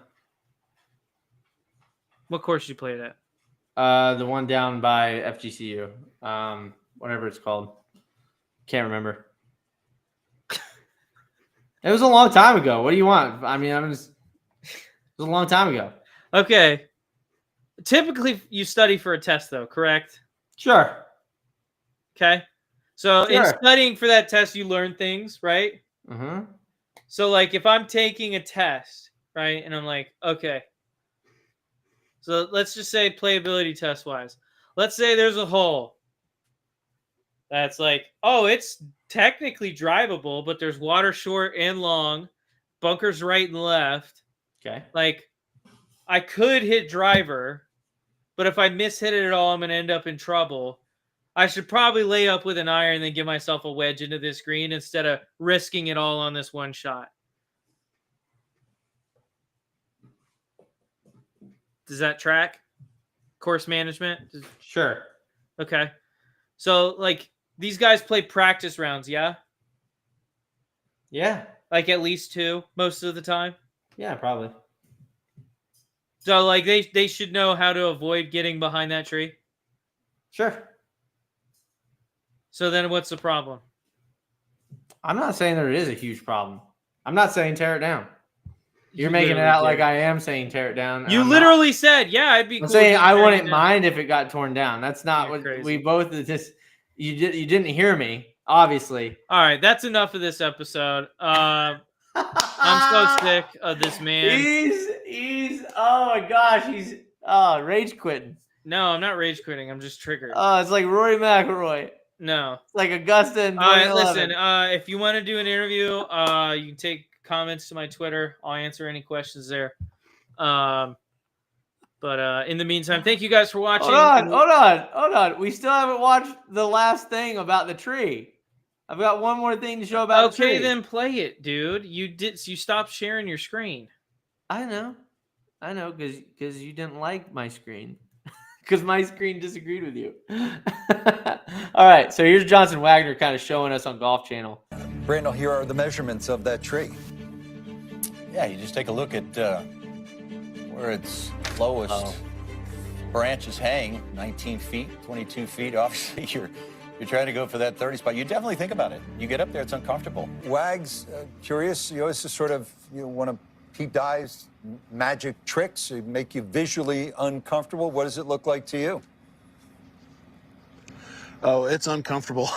What course did you play it at? The one down by FGCU. Whatever it's called. Can't remember. It was a long time ago. What do you want? I mean, it was a long time ago. Okay. Typically, you study for a test, though, correct? Sure. Okay. So in Sure. studying for that test, you learn things, right? Mm-hmm. So, like, if I'm taking a test, right, and I'm like, okay. So let's just say playability test-wise. Let's say there's a hole that's like, oh, it's technically drivable, but there's water short and long, bunkers right and left. Okay. Like, I could hit driver, but if I mishit it at all, I'm going to end up in trouble. I should probably lay up with an iron and then give myself a wedge into this green instead of risking it all on this one shot. Does that track? Course management? Sure. Okay. So, like, these guys play practice rounds, yeah? Yeah. Like, at least 2 most of the time? Yeah, probably. So, like, they should know how to avoid getting behind that tree? Sure. So then what's the problem? I'm not saying there is a huge problem. I'm not saying tear it down. You're You making it literally out did. like I am saying tear it down. and You I'm literally said, yeah, I'd be not. I'm cool. saying with I tearing wouldn't it down. mind if it got torn down. That's not You're what crazy. we both just. You didn't hear me, obviously. All right, that's enough of this episode. I'm so sick of this man. He's oh my gosh, he's rage quitting. No, I'm not rage quitting. I'm just triggered. Oh, it's like Rory McIlroy. No. It's like Augusta in All right, 2011. listen. If you want to do an interview, you can take comments to my Twitter. I'll answer any questions there. But in the meantime, thank you guys for watching. Hold on. We still haven't watched the last thing about the tree. I've got one more thing to show about the tree. Okay, then play it, dude. You stopped sharing your screen. I know, because you didn't like my screen, because my screen disagreed with you. All right, so here's Johnson Wagner kind of showing us on Golf Channel. Brandon, here are the measurements of that tree. Yeah, you just take a look at where its lowest branches hang, 19 feet, 22 feet. Obviously, you're trying to go for that 30 spot. You definitely think about it. You get up there, it's uncomfortable. Wags, curious, you always just sort of want to Pete Dye's magic tricks make you visually uncomfortable. What does it look like to you? Oh, it's uncomfortable.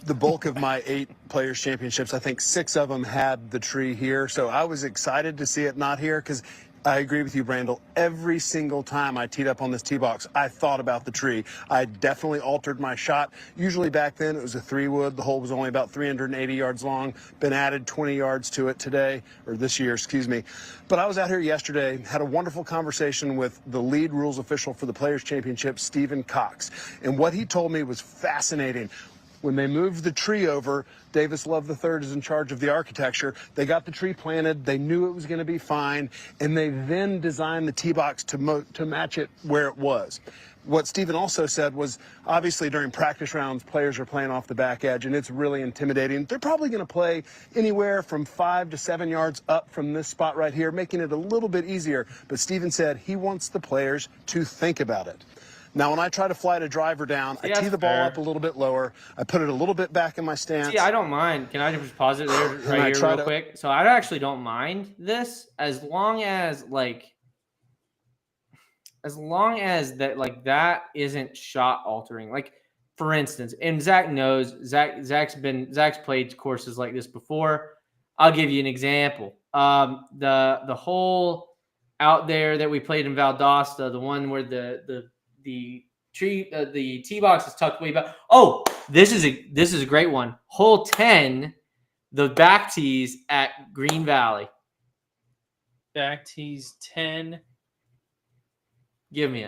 The bulk of my 8 Players Championships, I think 6 of them had the tree here. So I was excited to see it not here because I agree with you, Brandel. Every single time I teed up on this tee box, I thought about the tree. I definitely altered my shot. Usually back then it was a 3-wood. The hole was only about 380 yards long. Been added 20 yards to it today, or this year, excuse me. But I was out here yesterday, had a wonderful conversation with the lead rules official for the Players Championship, Stephen Cox. And what he told me was fascinating. When they moved the tree over, Davis Love III is in charge of the architecture. They got the tree planted. They knew it was going to be fine. And they then designed the tee box to match it where it was. What Stephen also said was, obviously during practice rounds, players are playing off the back edge, and it's really intimidating. They're probably going to play anywhere from 5 to 7 yards up from this spot right here, making it a little bit easier. But Stephen said he wants the players to think about it. Now, when I try to fly the driver down, I tee the ball up a little bit lower. I put it a little bit back in my stance. See, I don't mind. Can I just pause it there right here real quick? So I actually don't mind this as long as that that isn't shot altering. Like, for instance, and Zach knows, Zach's played courses like this before. I'll give you an example. The hole out there that we played in Valdosta, the one where the tee box is tucked way back. Oh, this is a great one. Hole 10, the back tees at Green Valley. Back tees 10. Give me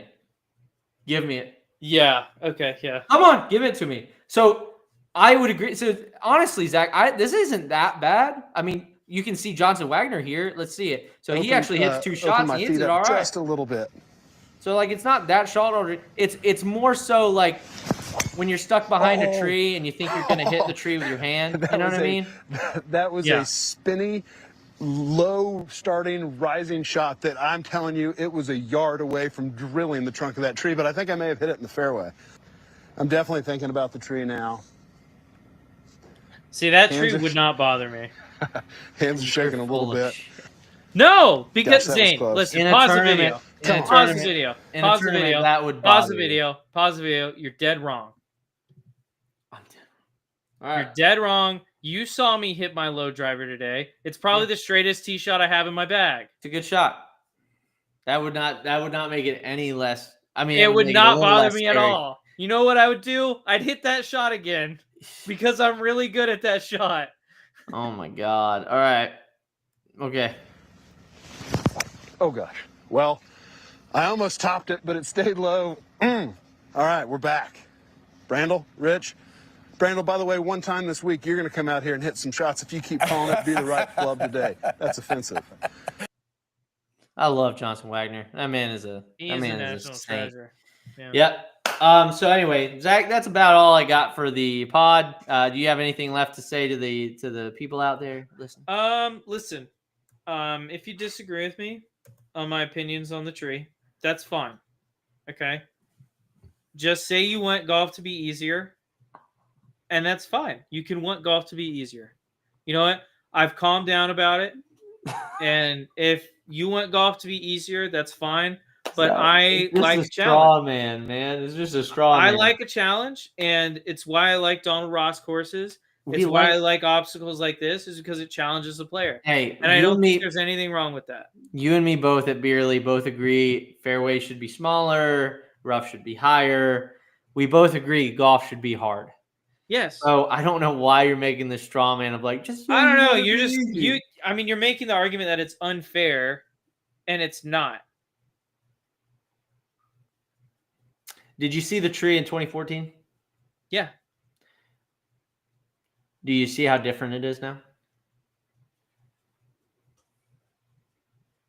it. Yeah. Okay. Yeah. Come on, give it to me. So I would agree. So honestly, Zach, this isn't that bad. I mean, you can see Johnson Wagner here. Let's see it. So he actually hits 2 shots. He hits it all right. Just a little bit. So like it's not that shot order. It's more so like when you're stuck behind a tree and you think you're gonna hit the tree with your hand. You know what I mean? That was a spinny, low starting rising shot that I'm telling you, it was a yard away from drilling the trunk of that tree, but I think I may have hit it in the fairway. I'm definitely thinking about the tree now. See, that tree would not bother me. Hands are shaking a little bit. No, because Zane, listen, pause the video. Pause the video. Pause the video. That would pause the video. Pause the video. You're dead wrong. I'm dead wrong. All right. You're dead wrong. You saw me hit my low driver today. It's probably the straightest tee shot I have in my bag. It's a good shot. That would not make it any less. I mean, it would not bother me at all. You know what I would do? I'd hit that shot again because I'm really good at that shot. Oh my God. All right. Okay. Oh gosh. Well, I almost topped it, but it stayed low. All right, we're back. Brandel, Rich. Brandel, by the way, one time this week, you're going to come out here and hit some shots. If you keep calling it, be the right club today. That's offensive. I love Johnson Wagner. That man is a national saint. treasure. Yeah. Yep. So anyway, Zach, that's about all I got for the pod. Do you have anything left to say to the people out there? Listen. Listen. If you disagree with me on my opinions on the tree, that's fine. Okay. Just say you want golf to be easier, and that's fine. You can want golf to be easier. You know what? I've calmed down about it, and if you want golf to be easier, that's fine. But I like a challenge. Straw man. It's just a straw man. I like a challenge, and it's why I like Donald Ross courses. It's why I like obstacles like this, is because it challenges the player. Hey, and I don't think there's anything wrong with that. You and me both at Beerley both agree fairway should be smaller, rough should be higher. We both agree golf should be hard. Yes. So I don't know why you're making this straw man of like just. I don't know. You're making the argument that it's unfair, and it's not. Did you see the tree in 2014? Yeah. Do you see how different it is now?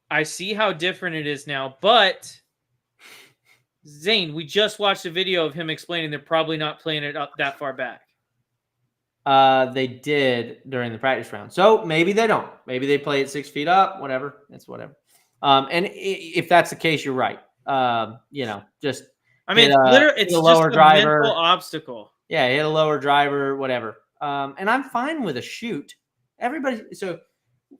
I see how different it is now, but Zane, we just watched a video of him explaining they're probably not playing it up that far back. They did during the practice round. So maybe they don't. Maybe they play it 6 feet up, whatever. It's whatever. And if that's the case, you're right. Just it's a lower just driver. A mental obstacle. Yeah, hit a lower driver, whatever. And I'm fine with a shoot. Everybody. So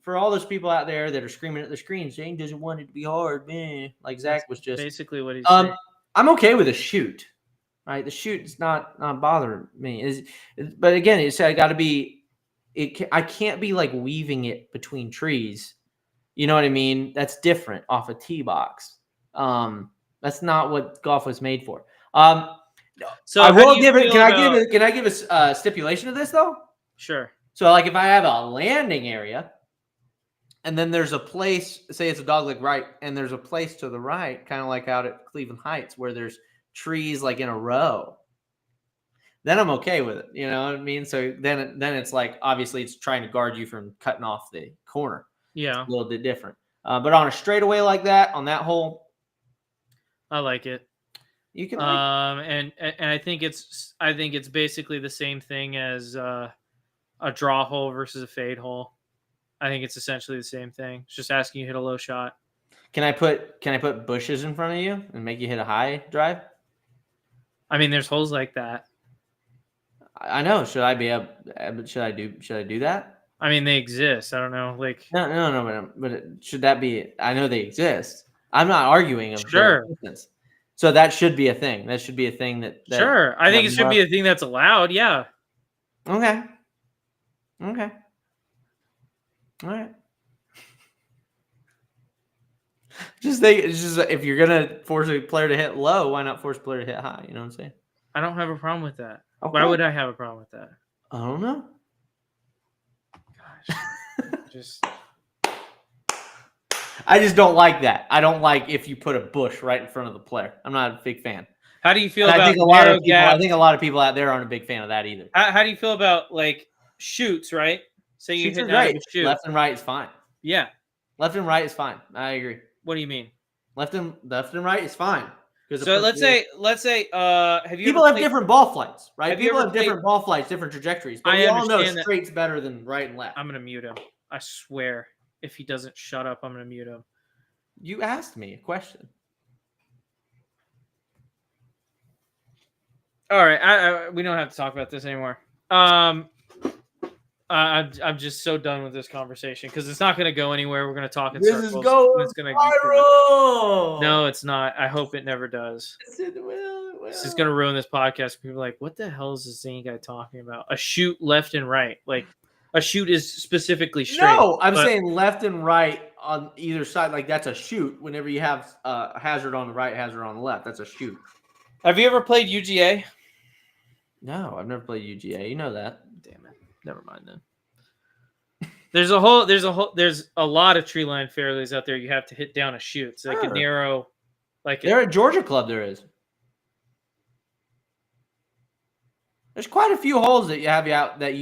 for all those people out there that are screaming at the screen, Zane doesn't want it to be hard, man. Like Zach was just basically what he's saying. I'm okay with a shoot. Right, the shoot is not bothering me. But again, I got to be. I can't be like weaving it between trees. You know what I mean? That's different off a tee box. That's not what golf was made for. So I how do will you give it. feel Can I about- give a stipulation to this though? Sure. So like if I have a landing area, and then there's a place, say it's a dogleg right, and there's a place to the right, kind of like out at Cleveland Heights, where there's trees like in a row, then I'm okay with it. You know what I mean? So then it's like, obviously it's trying to guard you from cutting off the corner. Yeah. It's a little bit different. But on a straightaway like that, on that hole, I like it. You can and I think it's basically the same thing as a draw hole versus a fade hole. I think it's essentially the same thing. It's just asking you to hit a low shot. Can I put bushes in front of you and make you hit a high drive? I mean, there's holes like that. I know. Should I do that? I mean, they exist. I don't know. Like no, but should that be? I know they exist. I'm not arguing of their Sure. existence. So that should be a thing. That should be a thing that Sure. I think it should be a thing that's allowed. Yeah. Okay. All right. Just think, it's just if you're gonna force a player to hit low, why not force a player to hit high? You know what I'm saying? I don't have a problem with that. Okay. Why would I have a problem with that? I don't know. Just I just don't like that. I don't like if you put a bush right in front of the player. I'm not a big fan. How do you feel And about I think a lot of people, gap? I think a lot of people out there aren't a big fan of that either. How do you feel about like shoots? Right? Say you Shoots hit are great. a shoot. Left and right is fine. Yeah. Left and right is fine. I agree. What do you mean? Left and right is fine. So let's say have you people ever have played- different ball flights, right? Have you People ever have different played- ball flights, different trajectories. But I we all know understand that. straight's better than right and left. I'm gonna mute him. I swear. If he doesn't shut up, I'm gonna mute him. You asked me a question. All right, we don't have to talk about this anymore. I'm just so done with this conversation because it's not going to go anywhere. We're going to talk in This circles. is going It's gonna viral. No, it's not. I hope it never does. This is going to ruin this podcast. People are like, what the hell is this Zane guy talking about? A shoot left and right. Like a shoot is specifically straight. No, I'm but- saying left and right on either side. Like that's a shoot. Whenever you have a hazard on the right, hazard on the left, that's a shoot. Have you ever played UGA? No, I've never played UGA. You know that. Damn it. Never mind then. There's a lot of tree line fairways out there. You have to hit down a shoot. It's like a Sure. narrow, like There at Georgia Club, there is. There's quite a few holes that you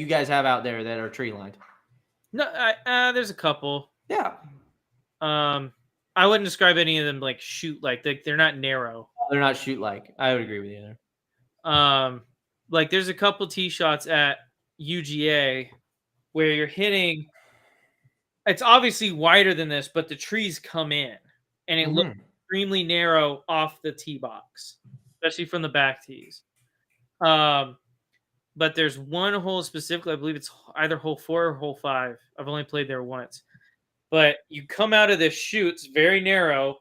guys have out there that are tree lined. No, there's a couple. Yeah. I wouldn't describe any of them like shoot like they're not narrow. They're not shoot like. I would agree with you there. Like there's a couple tee shots at UGA where you're hitting. It's obviously wider than this, but the trees come in and it looks extremely narrow off the tee box, especially from the back tees. But there's one hole specifically. I believe it's either hole 4 or hole 5. I've only played there once. But you come out of this shoot, it's very narrow,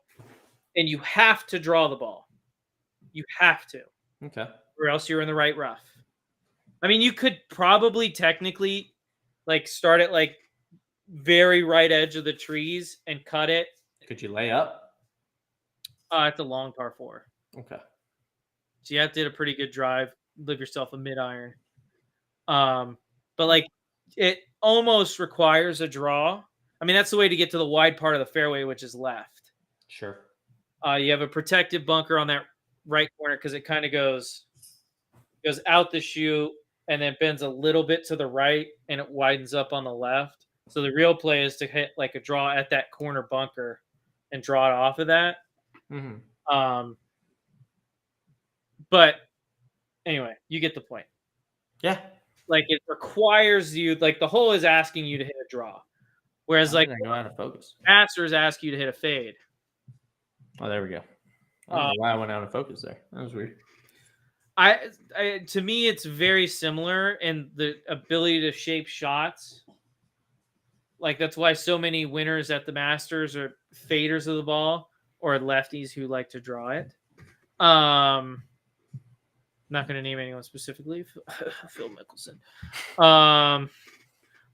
and you have to draw the ball. You have to. Okay. Or else you're in the right rough. I mean, you could probably technically like start at like very right edge of the trees and cut it. Could you lay up? It's a long par 4. Okay. So you have to hit a pretty good drive, live yourself a mid-iron. But like it almost requires a draw. I mean, that's the way to get to the wide part of the fairway, which is left. Sure. You have a protective bunker on that right corner because it kind of goes out the chute and then bends a little bit to the right and it widens up on the left. So the real play is to hit like a draw at that corner bunker and draw it off of that. Mm-hmm. But anyway, you get the point. Yeah. Like it requires you, like the hole is asking you to hit a draw. Whereas like I know how to focus. Masters ask you to hit a fade. Oh, there we go. I don't know why I went out of focus there. That was weird. To me, it's very similar in the ability to shape shots. Like that's why so many winners at the Masters are faders of the ball or lefties who like to draw it. Not going to name anyone specifically. Phil Mickelson.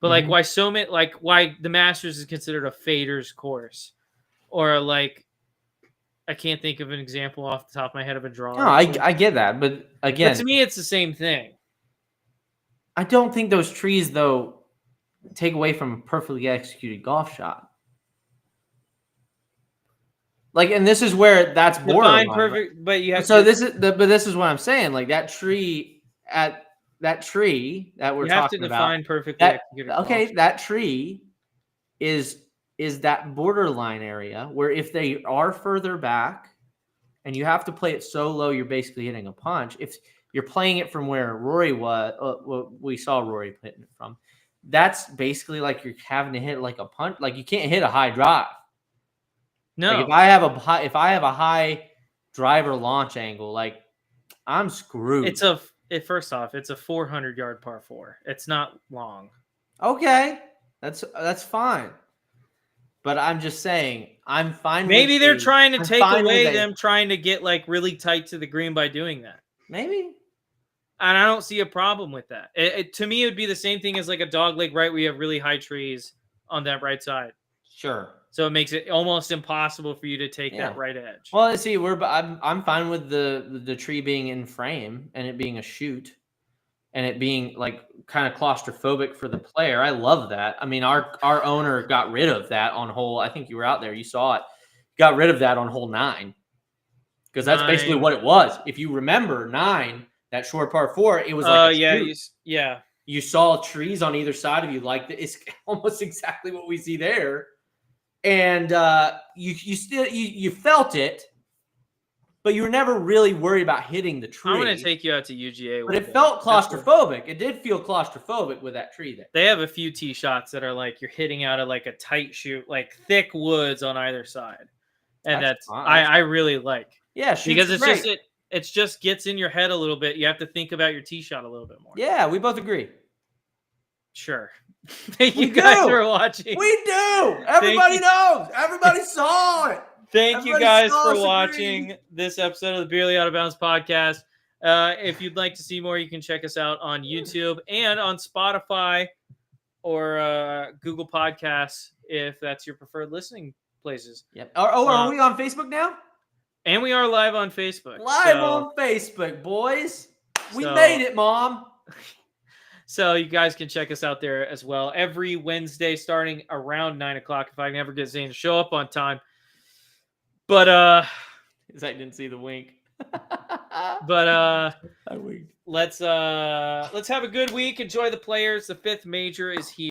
But like, why the Masters is considered a faders course, or like, I can't think of an example off the top of my head of a draw. No, I get that, but again, but to me, it's the same thing. I don't think those trees though take away from a perfectly executed golf shot. Like, and this is where that's borderline. Perfect, but you have. So this is what I'm saying. Like that tree that we're you have talking to about. define perfectly executed golf shot. That tree is that borderline area where if they are further back, and you have to play it so low, you're basically hitting a punch. If you're playing it from where Rory was, we saw Rory hitting it from. That's basically like you're having to hit like a punch. Like you can't hit a high drive. No, like if I have a high driver launch angle, like I'm screwed. First off, it's a 400-yard par 4. It's not long. Okay, that's fine. But I'm just saying, I'm fine. Maybe they're trying to take away them trying to get like really tight to the green by doing that. Maybe. And I don't see a problem with that. To me, it would be the same thing as like a dog leg right where you have really high trees on that right side. Sure. So it makes it almost impossible for you to take that right edge. Well, see, I'm fine with the tree being in frame and it being a shoot and it being like kind of claustrophobic for the player. I love that. I mean, our owner got rid of that on hole. I think you were out there. You saw it. Got rid of that on hole 9 because that's basically what it was. If you remember 9, that short par 4, it was like you saw trees on either side of you. Like it's almost exactly what we see there. And you felt it, but you were never really worried about hitting the tree. I'm going to take you out to UGA. But it felt claustrophobic. It did feel claustrophobic with that tree there. They have a few tee shots that are like you're hitting out of like a tight shoot, like thick woods on either side. And that's I really like. Yeah, because it's just gets in your head a little bit. You have to think about your tee shot a little bit more. Yeah, we both agree. Sure. Thank you guys for watching. We do. Everybody knows. Everybody saw it. Thank you guys for watching this episode of the Barely Out of Bounds podcast. If you'd like to see more, you can check us out on YouTube and on Spotify or Google Podcasts if that's your preferred listening places. Yep. Are we on Facebook now? And we are live on Facebook. Live on Facebook, boys. We made it, Mom. So you guys can check us out there as well every Wednesday starting around 9 o'clock if I never get Zane to show up on time. But because I didn't see the wink. But I winked. let's have a good week. Enjoy the players. The 5th major is here.